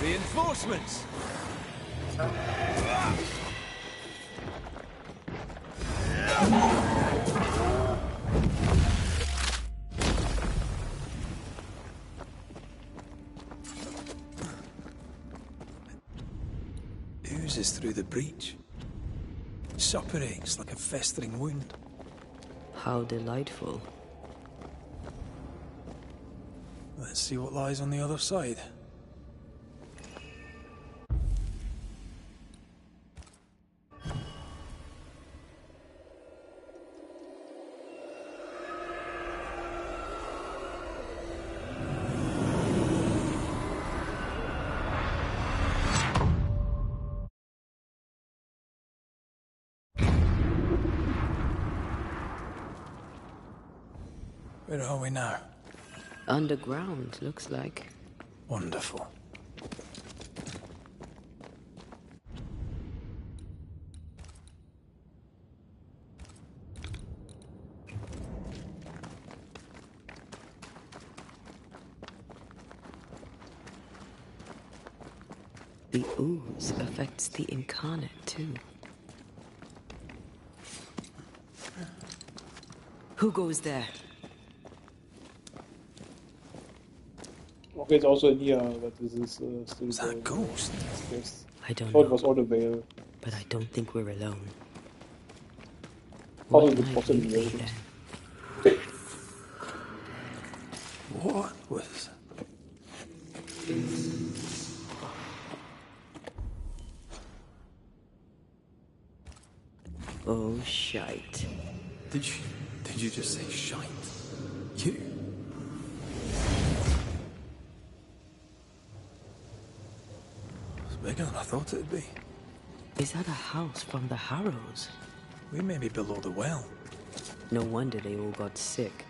Reinforcements! Oozes through the breach. Suppurates like a festering wound. How delightful. Let's see what lies on the other side. Where are we now? Underground, looks like. Wonderful. The ooze affects the incarnate, too. Who goes there? Okay, it's also in here, but this is still. Is that a ghost? Yes. I don't thought it know, was auto veil. but I don't think we're alone. Possibly, What might possibly. we be Yes. then? What was... Oh, shite. Did you just say shite? You? It's bigger than I thought it'd be. Is that a house from the Harrows? We may be below the well. No wonder they all got sick.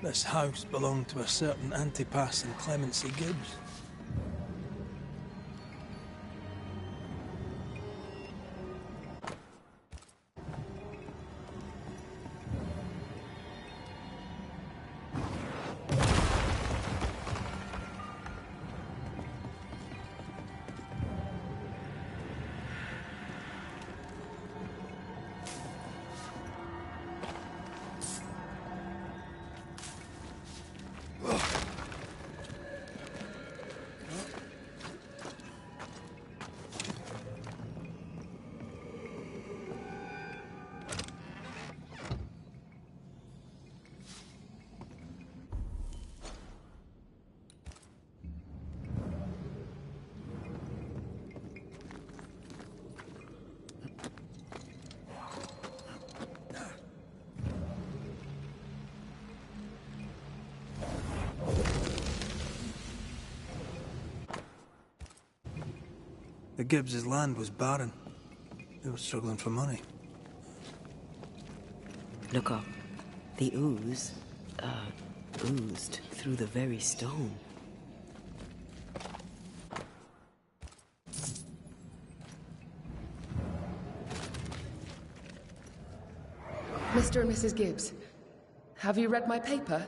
This house belonged to a certain Antipas and Clemency Gibbs. The Gibbs' land was barren. They were struggling for money. Look up. The ooze, oozed through the very stone. Mr. and Mrs. Gibbs, have you read my paper?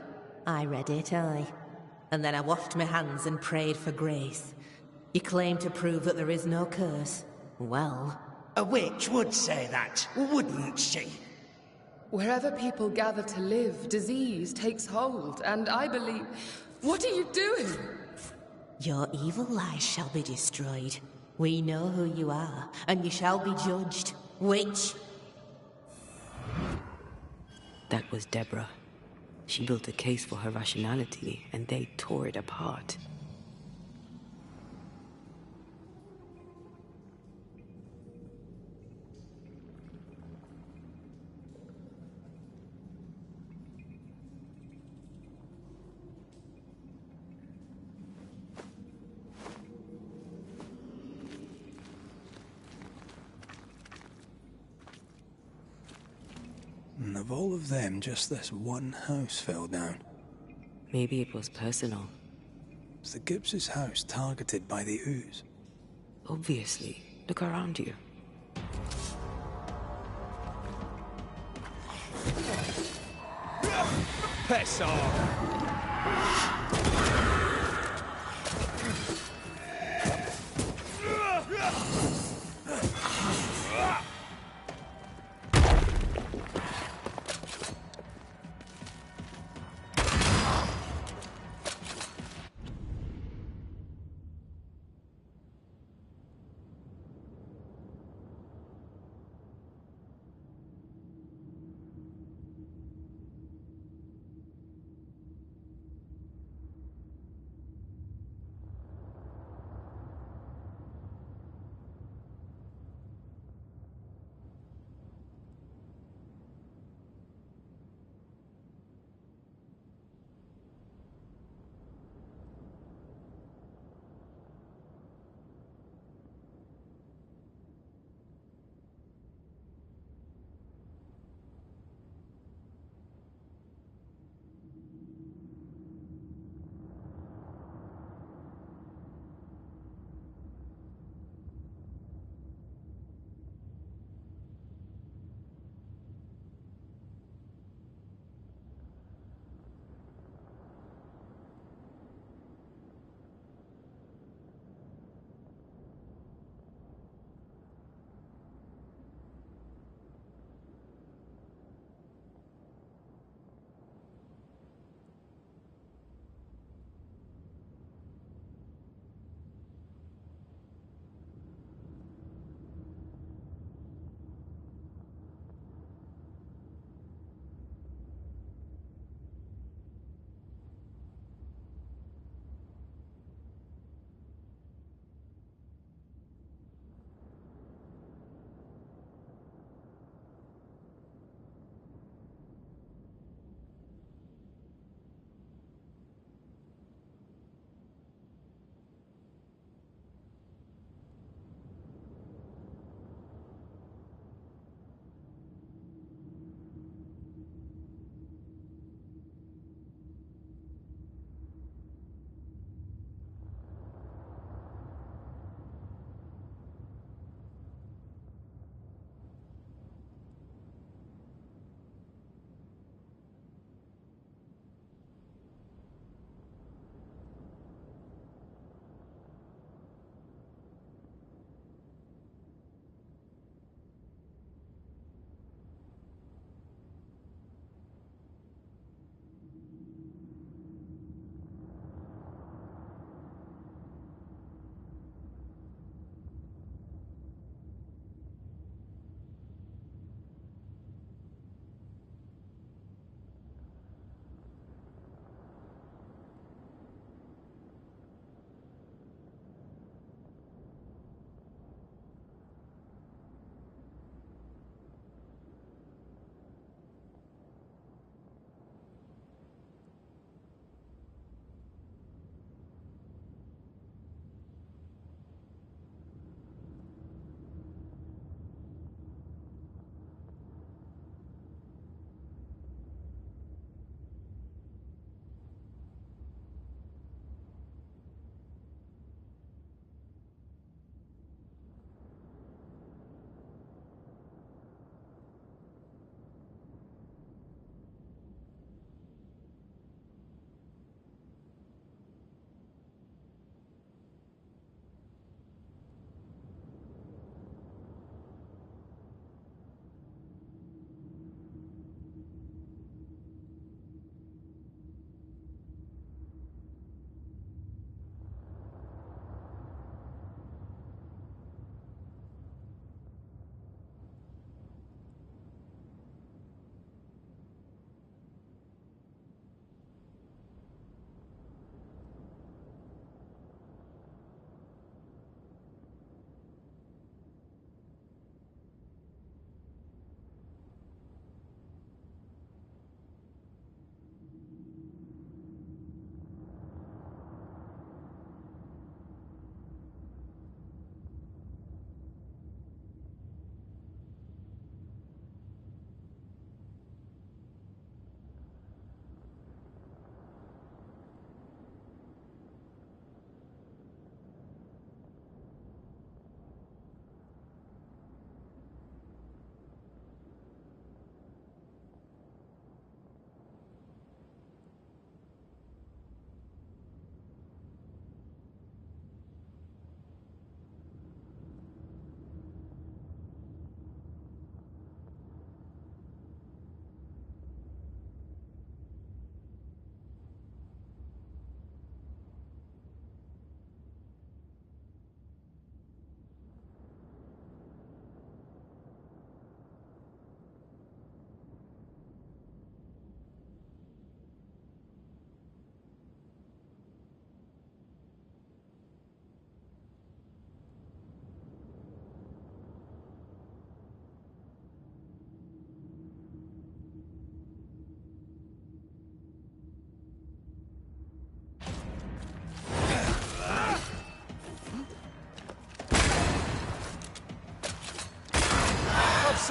I read it, aye. And then I washed my hands and prayed for grace. You claim to prove that there is no curse. Well... A witch would say that, wouldn't she? Wherever people gather to live, disease takes hold, and I believe... What are you doing? Your evil lies shall be destroyed. We know who you are, and you shall be judged. Witch! That was Deborah. She built a case for her rationality, and they tore it apart. And of all of them, just this one house fell down. Maybe it was personal. Was the Gibbs' house targeted by the ooze? Obviously. Look around you. Piss off!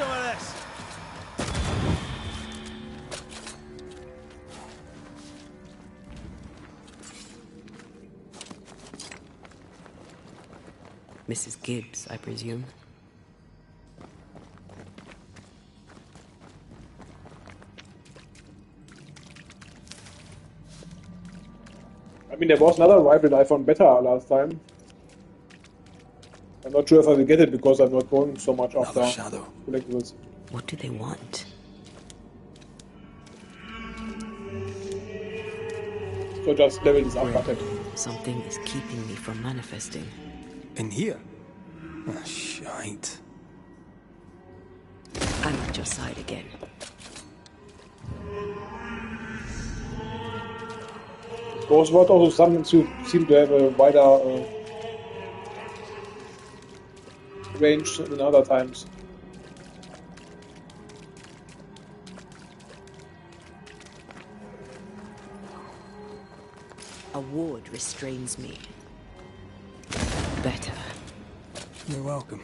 some of this. Mrs. Gibbs, I presume. I mean, there was another rifle I found better last time. I'm not sure if I will get it because I'm not going so much after collectibles. What do they want? So just level this up button. Something is keeping me from manifesting. In here? Ah, shite. I'm at your side again. Those were also some seem to have a wider range than other times. A ward restrains me. Better. You're welcome.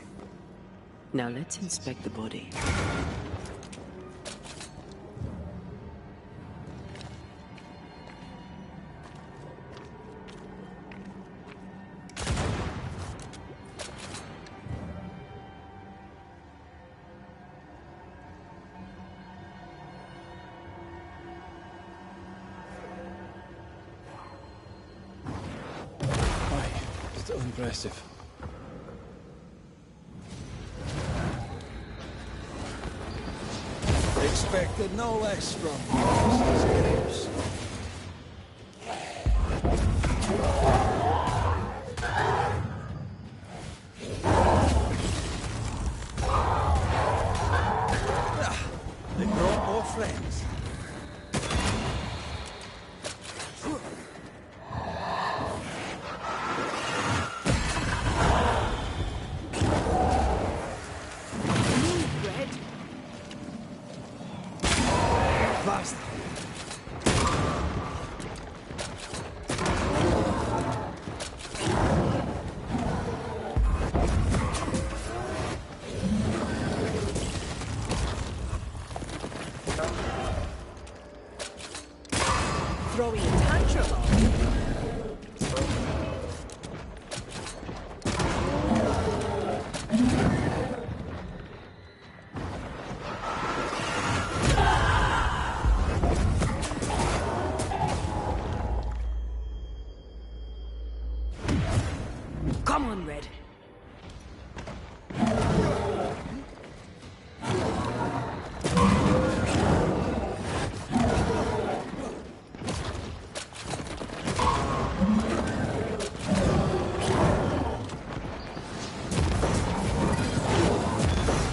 Now let's inspect the body. Still impressive. Expected no less from you, Mrs. Gibbs. They brought more friends. Throwing a tantrum on me. Come on, Red.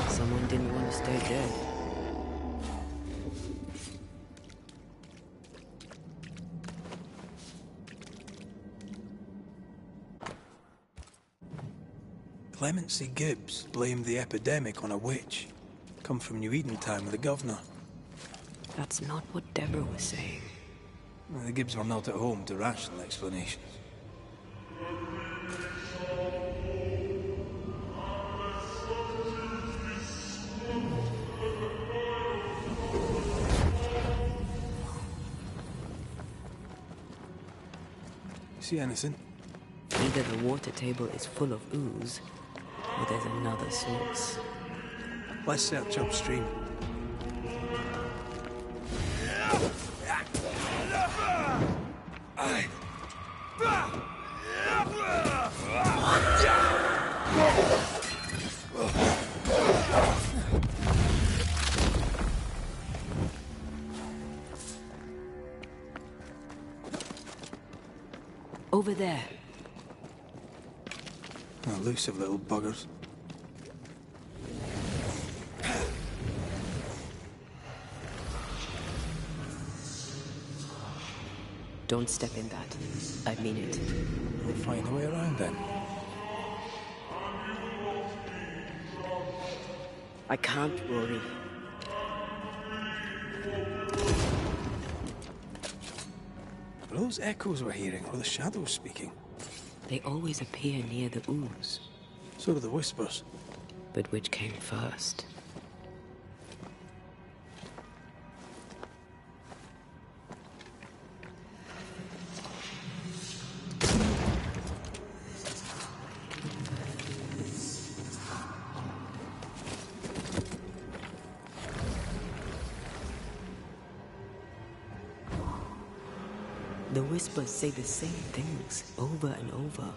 Someone didn't want to stay dead. Clemency Gibbs blamed the epidemic on a witch. Come from New Eden Town with the governor. That's not what Deborah was saying. Well, the Gibbs were not at home to rational explanations. See anything? Either the water table is full of ooze, or there's another source. Let's search upstream. Over there. Elusive little buggers. Don't step in that. I mean it. We'll find a way around then. I can't, Rory. Are those echoes we're hearing, or the shadows speaking? They always appear near the ooze. So do the whispers. But which came first? The whispers say the same things over and over.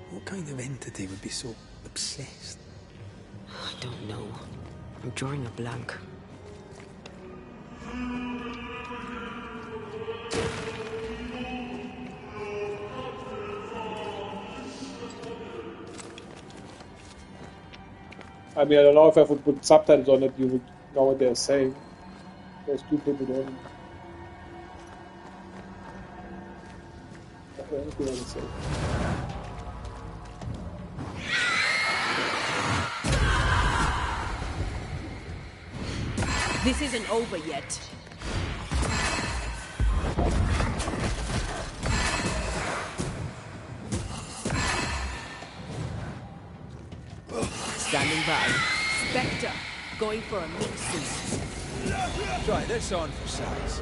What kind of entity would be so obsessed? I don't know. I'm drawing a blank. I mean, I don't know if I would put subtitles on it, you would know what they're saying. Those two people don't. Okay, let's see what they say. This isn't over yet. Standing by. Spectre, going for a meat suit. Try this on for size.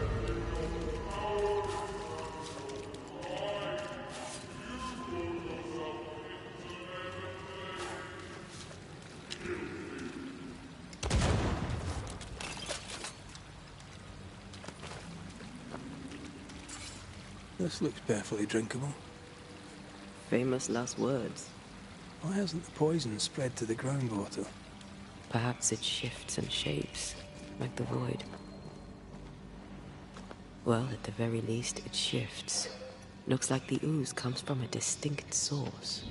This looks perfectly drinkable. Famous last words. Why hasn't the poison spread to the groundwater? Perhaps it shifts and shapes, like the void. Well, at the very least, it shifts. Looks like the ooze comes from a distinct source.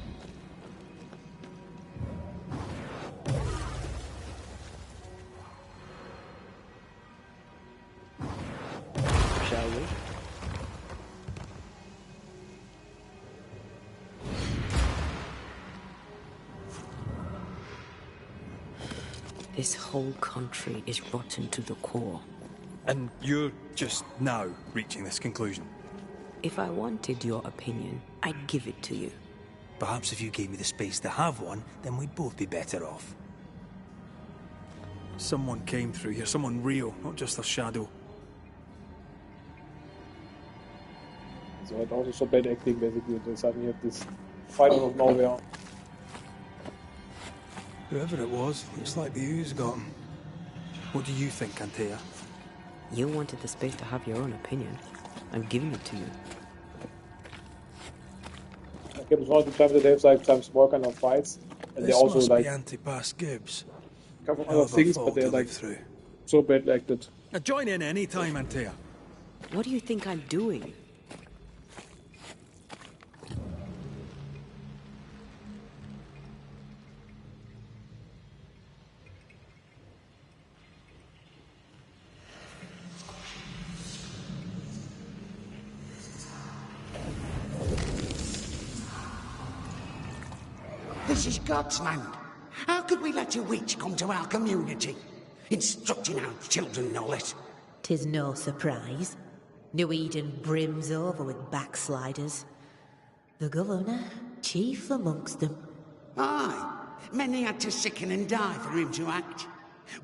Shall we? This whole country is rotten to the core. And you're just now reaching this conclusion? If I wanted your opinion, I'd give it to you. Perhaps if you gave me the space to have one, then we'd both be better off. Someone came through here, someone real, not just a shadow. So it also so bad acting basically. They suddenly have this fight out of nowhere. Whoever it was, looks like the ooze got him. What do you think, Antea? You wanted the space to have your own opinion. I'm giving it to you. I kept one of the times that they have like some small kind of fights, and This they also must like be Antipas Gibbs. cover Hell other of a things, fall but they're to like live through. so bad acted. Now join in any time, Antea. What do you think I'm doing? This is God's land. How could we let a witch come to our community? Instructing our children, no less. 'Tis no surprise. New Eden brims over with backsliders. The governor, chief amongst them. Aye, many had to sicken and die for him to act.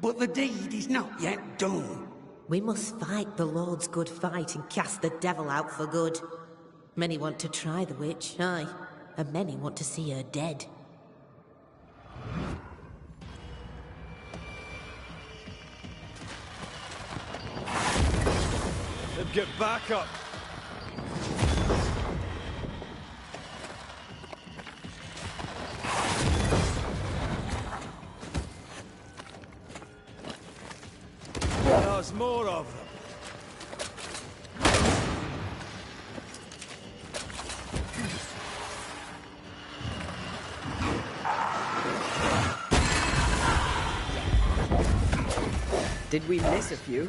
But the deed is not yet done. We must fight the Lord's good fight and cast the devil out for good. Many want to try the witch, aye, and many want to see her dead. Then get back up. There's more of them. Did we miss a few?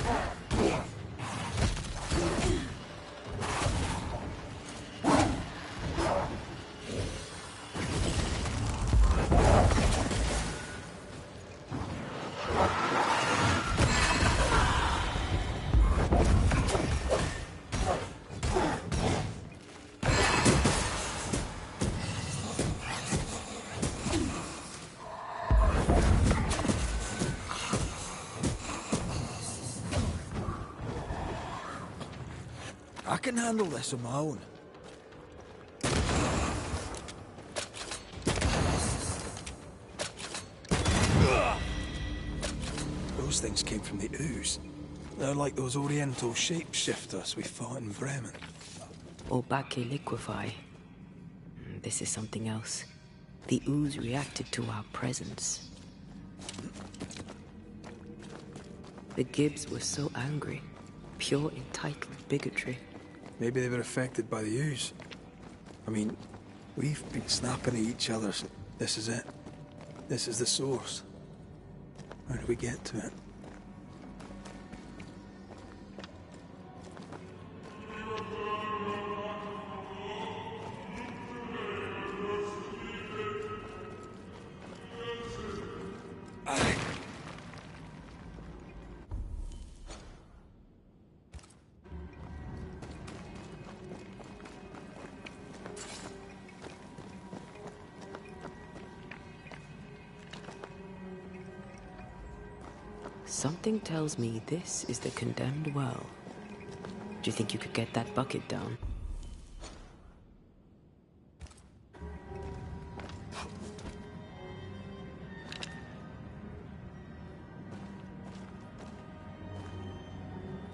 I can handle this on my own. Those things came from the ooze. They're like those oriental shapeshifters we fought in Bremen. or Bake liquefy. This is something else. The ooze reacted to our presence. The Gibbs were so angry. Pure entitled bigotry. Maybe they were affected by the ooze. I mean, we've been snapping at each other. So this is it. This is the source. How do we get to it? Something tells me this is the condemned well. Do you think you could get that bucket down?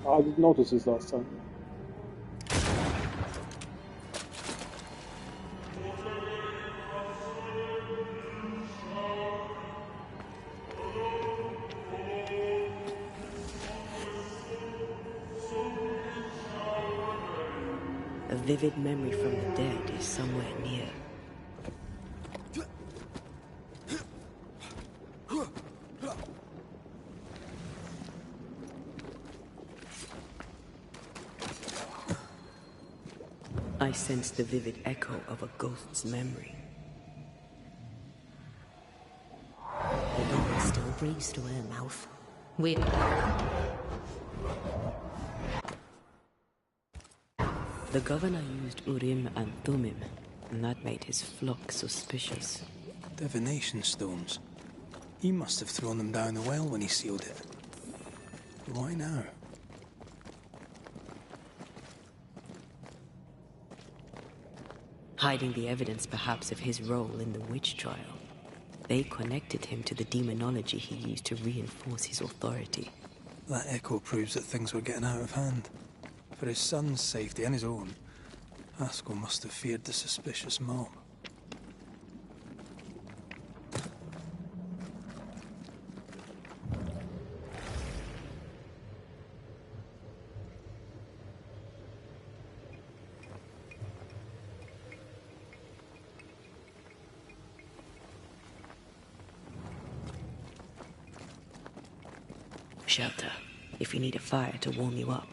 I didn't notice this last time. A vivid memory from the dead is somewhere near. I sense the vivid echo of a ghost's memory. The door still breathes to her mouth. Weird. The governor used Urim and Thummim, and that made his flock suspicious. Divination stones. He must have thrown them down the well when he sealed it. Why now? Hiding the evidence perhaps of his role in the witch trial. They connected him to the demonology he used to reinforce his authority. That echo proves that things were getting out of hand. For his son's safety and his own, Haskell must have feared the suspicious mob. Shelter, if you need a fire to warm you up.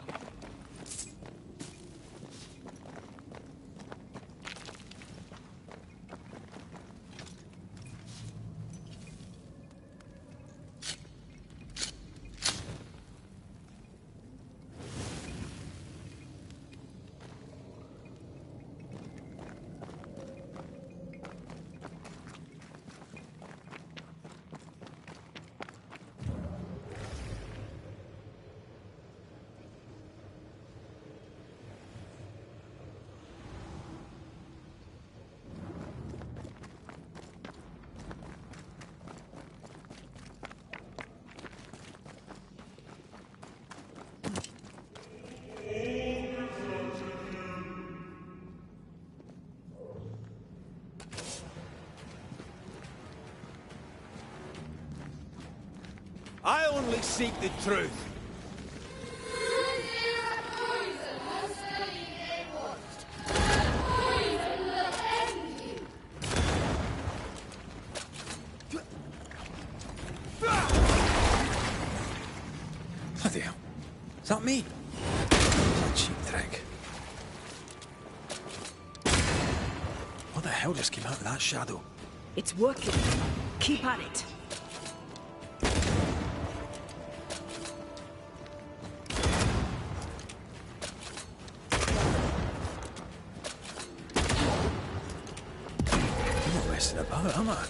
I only seek the truth. Bloody hell. Is that me? That cheap trick. What the hell just came out of that shadow? It's working. Keep at it. I'm not messing about, am I?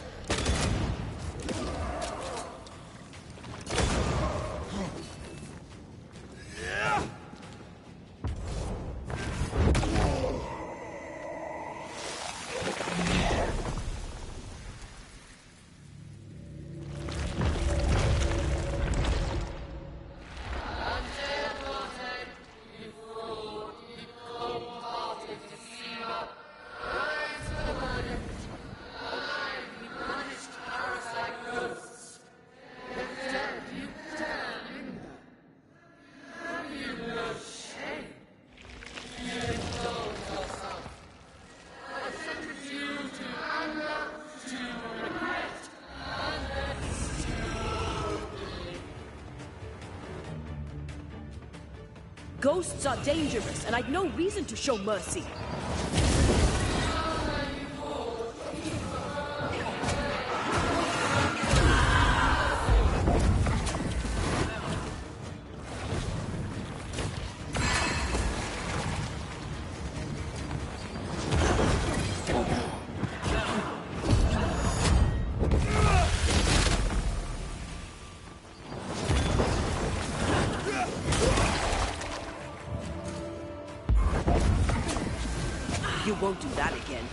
Ghosts are dangerous, and I'd no reason to show mercy. You won't do that again.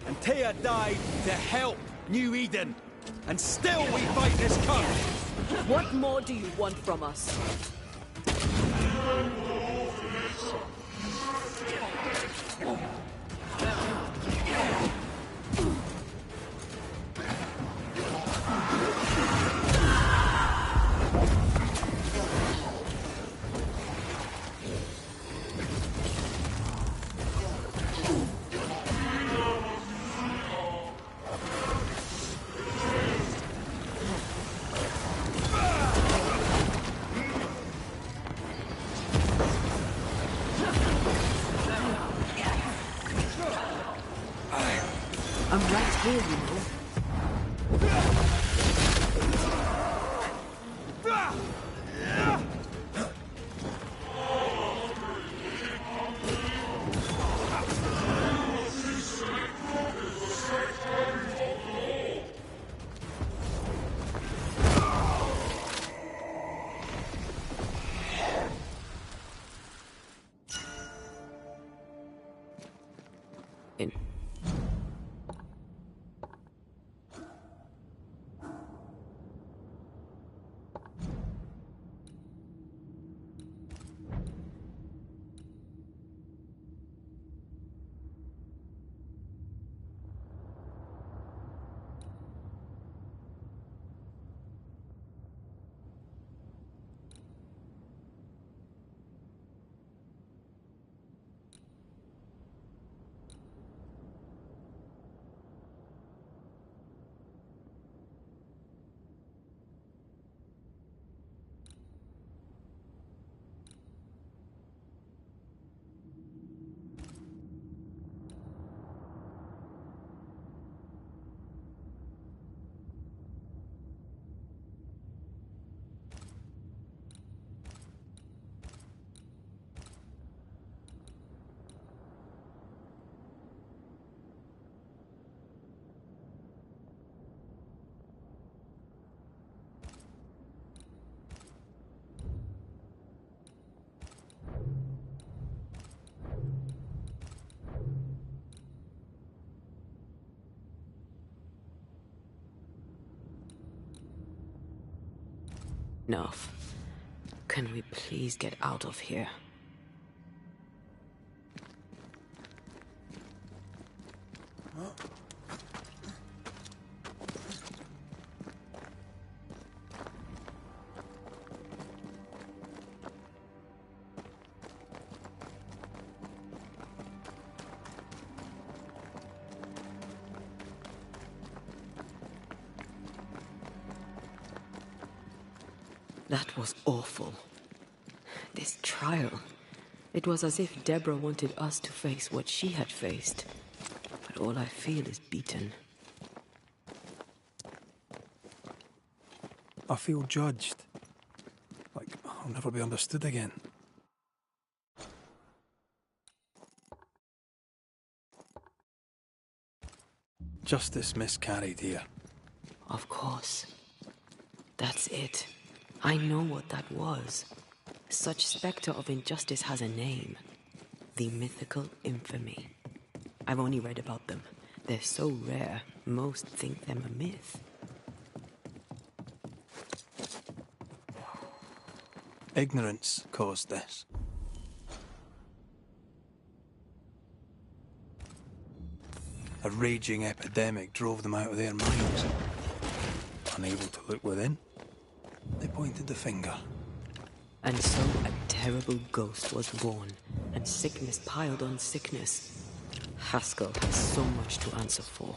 Antea died to help New Eden, and still we fight this curse! What more do you want from us? I'm right here, you know. Enough. Can we please get out of here? That was awful. This trial. It was as if Deborah wanted us to face what she had faced. But all I feel is beaten. I feel judged. Like I'll never be understood again. Justice miscarried here. Of course. That's it. I know what that was. Such spectre of injustice has a name. The mythical infamy. I've only read about them. They're so rare, most think them a myth. Ignorance caused this. A raging epidemic drove them out of their minds. Unable to look within, they pointed the finger. And so a terrible ghost was born, and sickness piled on sickness. Haskell has so much to answer for.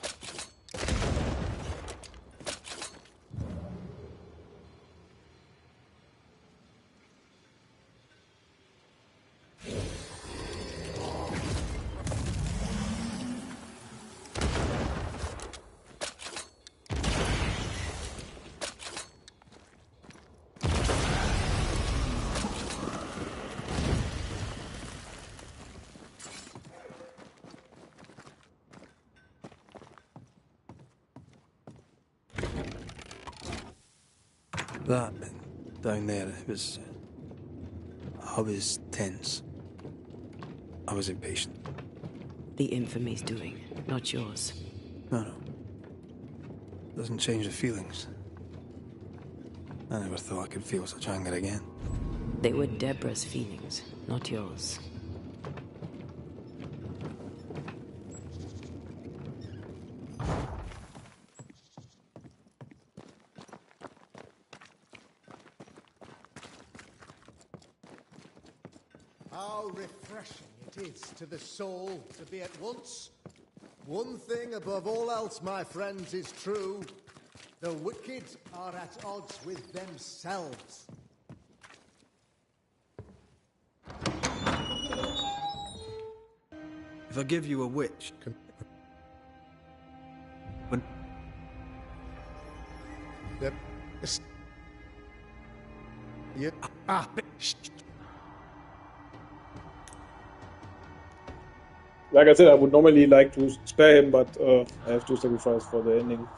That, down there, I was tense. I was impatient. The infamy's doing, not yours. No. Doesn't change the feelings. I never thought I could feel such anger again. They were Deborah's feelings, not yours. How refreshing it is to the soul to be at once. One thing above all else, my friends, is true. The wicked are at odds with themselves. If I give you a witch... When... Yeah. Like I said, I would normally like to spare him, but I have to sacrifice for the ending.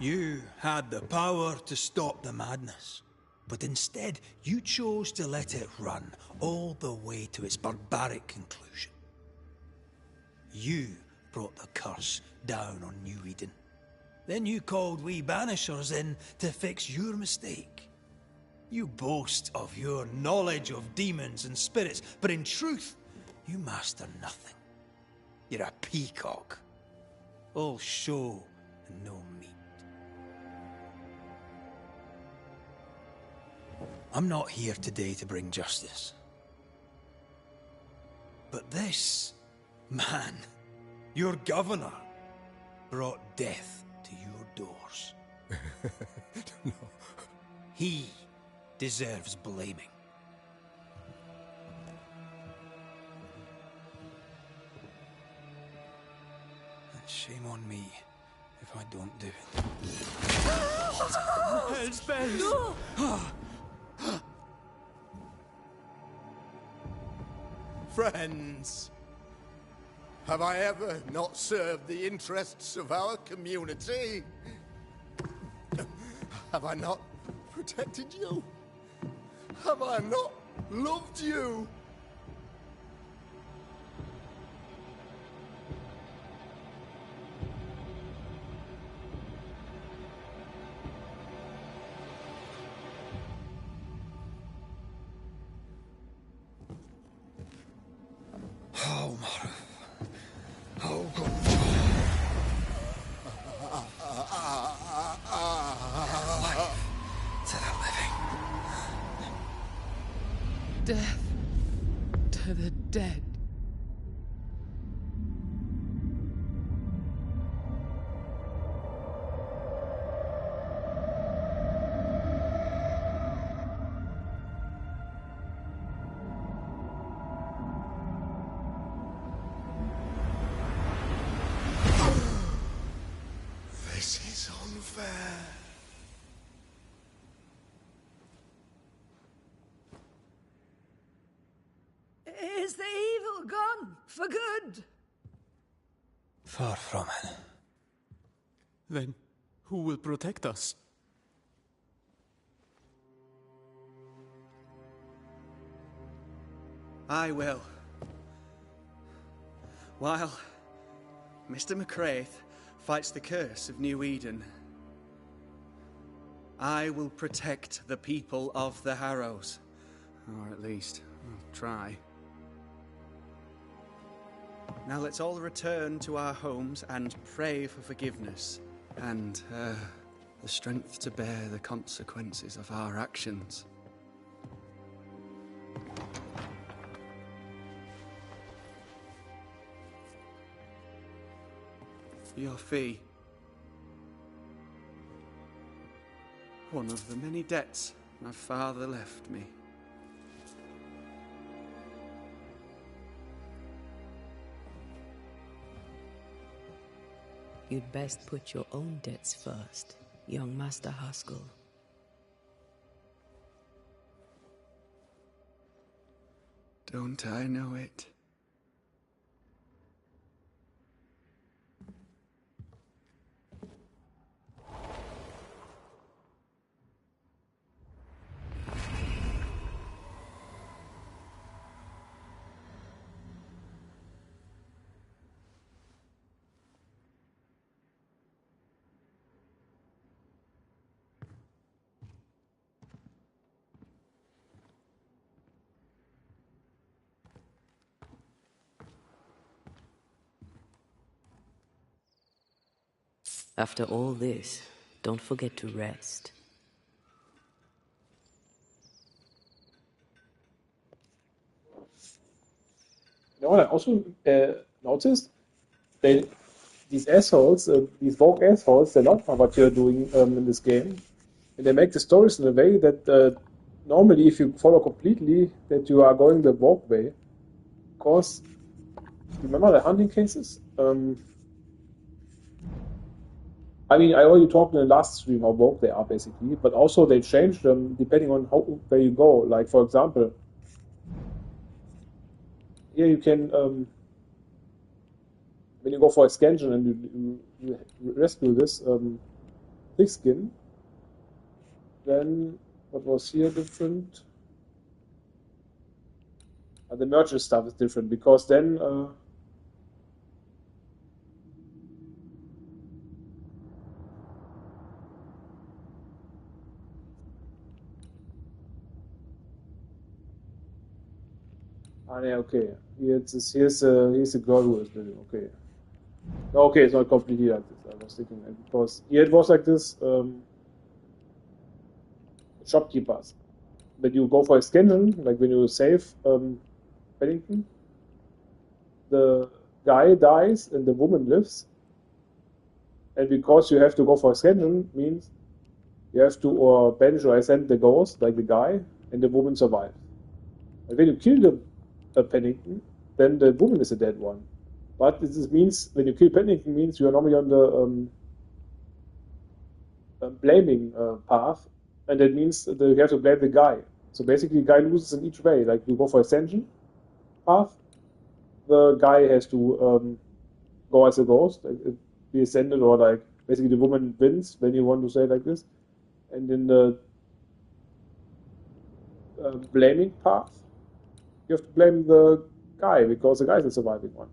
You had the power to stop the madness, but instead you chose to let it run all the way to its barbaric conclusion. You brought the curse down on New Eden. Then you called we Banishers in to fix your mistake. You boast of your knowledge of demons and spirits, but in truth, you master nothing. You're a peacock. All show and no meat. I'm not here today to bring justice. But this man, your governor, brought death to your doors. No. He deserves blaming. And shame on me if I don't do it. Hell's bells! No! Friends, have I ever not served the interests of our community? Have I not protected you? Have I not loved you? Oh, Mara. Oh, God. To the living. Death to the dead. This is unfair. Is the evil gone for good? Far from it. Then who will protect us? I will. While Mr. McCraith fights the curse of New Eden, I will protect the people of the Harrows. Or at least, I'll try. Now let's all return to our homes and pray for forgiveness and the strength to bear the consequences of our actions. Your fee. One of the many debts my father left me. You'd best put your own debts first, young Master Haskell. Don't I know it? After all this, don't forget to rest. You know what I also noticed? These assholes, these Vogue assholes, they love what you're doing in this game. And they make the stories in a way that normally, if you follow completely, that you are going the Vogue way. Because, remember the hunting cases? I mean, I already talked in the last stream how woke they are, basically, but also they change them depending on where you go. Like, for example, here you can, when you go for a scansion and you rescue this, thick skin. Then what was here different? The merchant stuff is different because then yeah, okay. Here's a girl who is living. Okay. Okay, it's not completely like this. I was thinking because here it was like this. Shopkeepers. When you go for extension, like when you save Bennington, the guy dies and the woman lives. And because you have to go for extension, means you have to or banish or ascend the ghost, like the guy, and the woman survives. And when you kill the Pennington, then the woman is a dead one. But this means when you kill Pennington, means you are normally on the blaming path, and that means that you have to blame the guy. So basically, the guy loses in each way. Like you go for ascension path, the guy has to go as a ghost, be ascended, or like basically the woman wins when you want to say it like this. And in the blaming path, you have to blame the guy because the guy is the surviving one.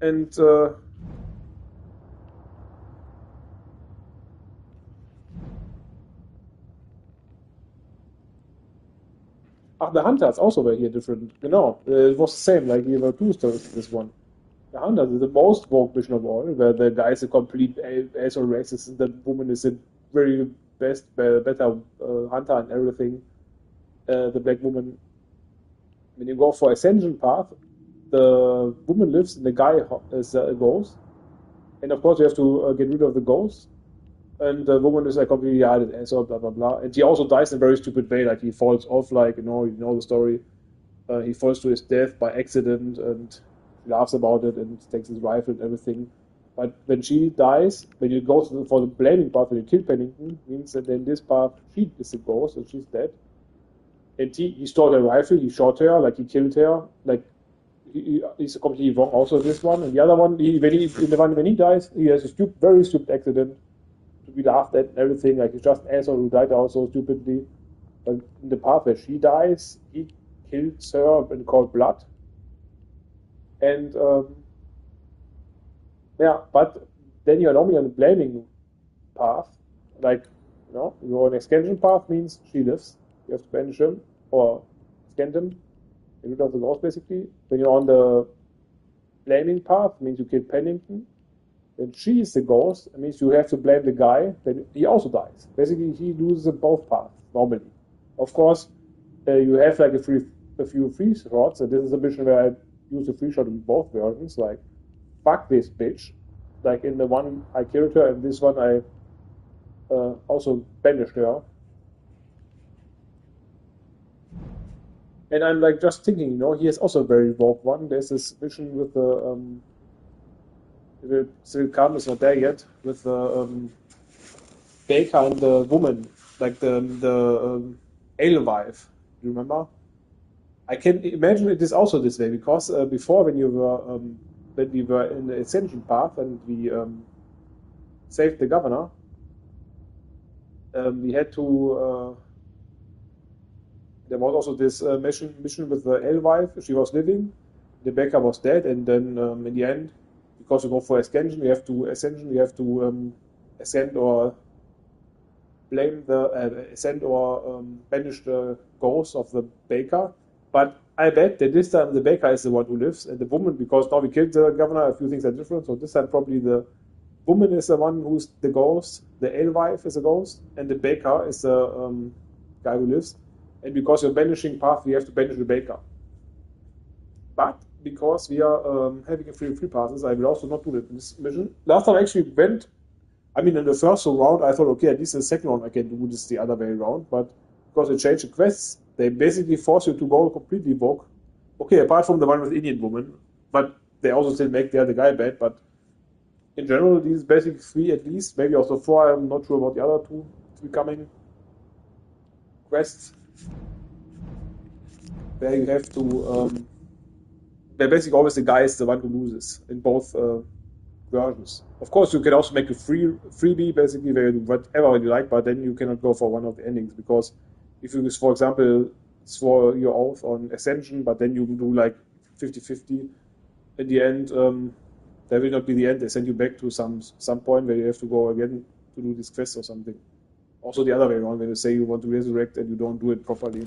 And the hunters also were here different. It was the same. Like we were two stories in this one. The hunters is the most woke mission of all, where the guy is a complete asshole racist and the woman is a very better hunter and everything. The black woman. When you go for ascension path, the woman lives and the guy is a ghost. And of course, you have to get rid of the ghost. And the woman is like completely hided asshole, blah blah blah. And he also dies in a very stupid way, like he falls off, like you know the story. He falls to his death by accident and he laughs about it and takes his rifle and everything. But when she dies, when you go for the blaming part, when you kill Pennington, means that in this part she is the ghost and she's dead. And he stole her rifle, he shot her, like he killed her, like he's completely wrong also this one. And the other one, when he dies, he has a very stupid accident to be laughed at and everything, like he's just an asshole who died out so stupidly. But in the part where she dies, he kills her in cold blood. And but then you're normally on the blaming path, like you're on extension path means she lives. You have to banish him or scan him, get rid of the ghost basically. When you're on the blaming path, means you kill Pennington. When she is the ghost, it means you have to blame the guy, then he also dies. Basically, he loses both paths, normally. Of course, you have like a few free shots, and this is a mission where I use a free shot in both versions, like, fuck this bitch. Like in the one I killed her, and this one I also banished her. And I'm like just thinking, he has also a very woke one. There's this mission with the it still come, it's not there yet, with the baker and the woman, like the alewife. You remember? I can imagine it is also this way because before when we were in the ascension path and we saved the governor, we had to. There was also this mission with the alewife. She was living, the baker was dead, and then in the end, because you go for ascension, you have to ascend or blame ascend or banish the ghost of the baker. But I bet that this time the baker is the one who lives, and the woman, because now we killed the governor, a few things are different. So this time probably the woman is the one who's the ghost, the alewife is a ghost, and the baker is the guy who lives. And because you're banishing path, we have to banish the baker. But because we are having a free passes, I will also not do that in this mission. Last time I actually went, in the first round, I thought, okay, at least in the second round I can do this the other way around. But because they changed the quests, they basically force you to go completely woke. Okay, apart from the one with Indian woman, but they also still make the other guy bad. But in general, these basic three at least, maybe also four, I'm not sure about the other two coming quests. Where you have to, where basically always the guy is the one who loses in both versions. Of course, you can also make a freebie, basically, where you do whatever you like, but then you cannot go for one of the endings, because if you, for example, swore your oath on Ascension, but then you do like 50-50 in the end, that will not be the end. They send you back to some point where you have to go again to do this quest or something. Also the other way around, when you say you want to resurrect and you don't do it properly.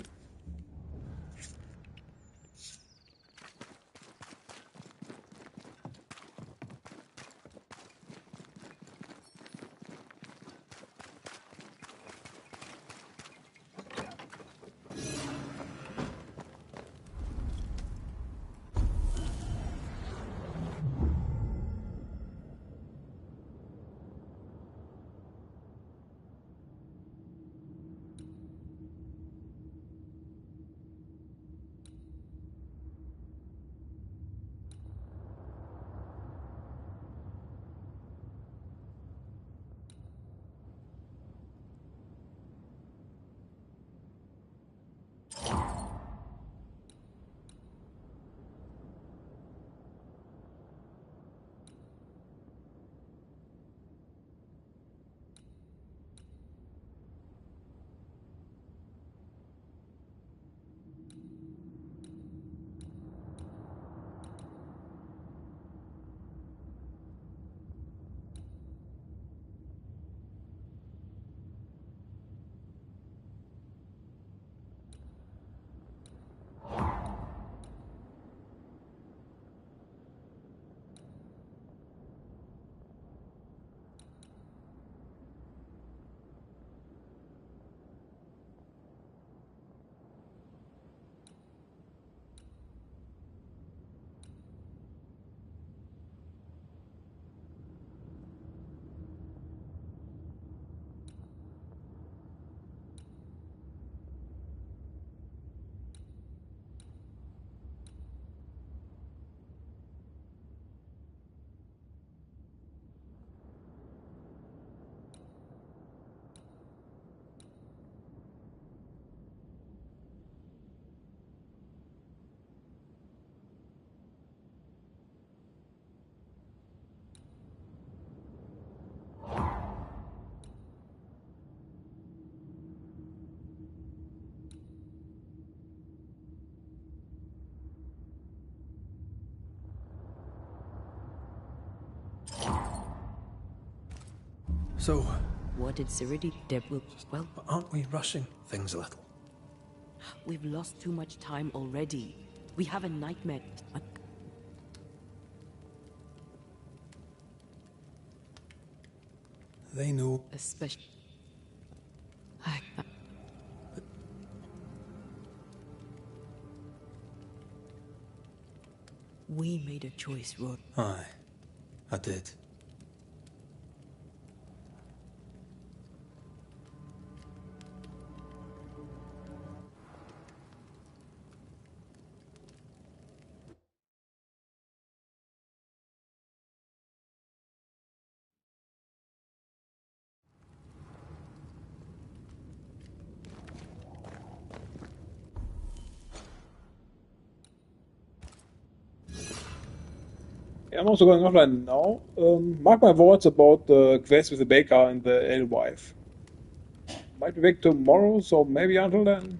So, What did Cyridi do? Well, aren't we rushing things a little? we've lost too much time already. We have a nightmare. They know. Especially. We made a choice, Rod. Aye, I did. I'm also going offline now. Mark my words about the quest with the baker and the alewife. Might be back tomorrow, so maybe until then.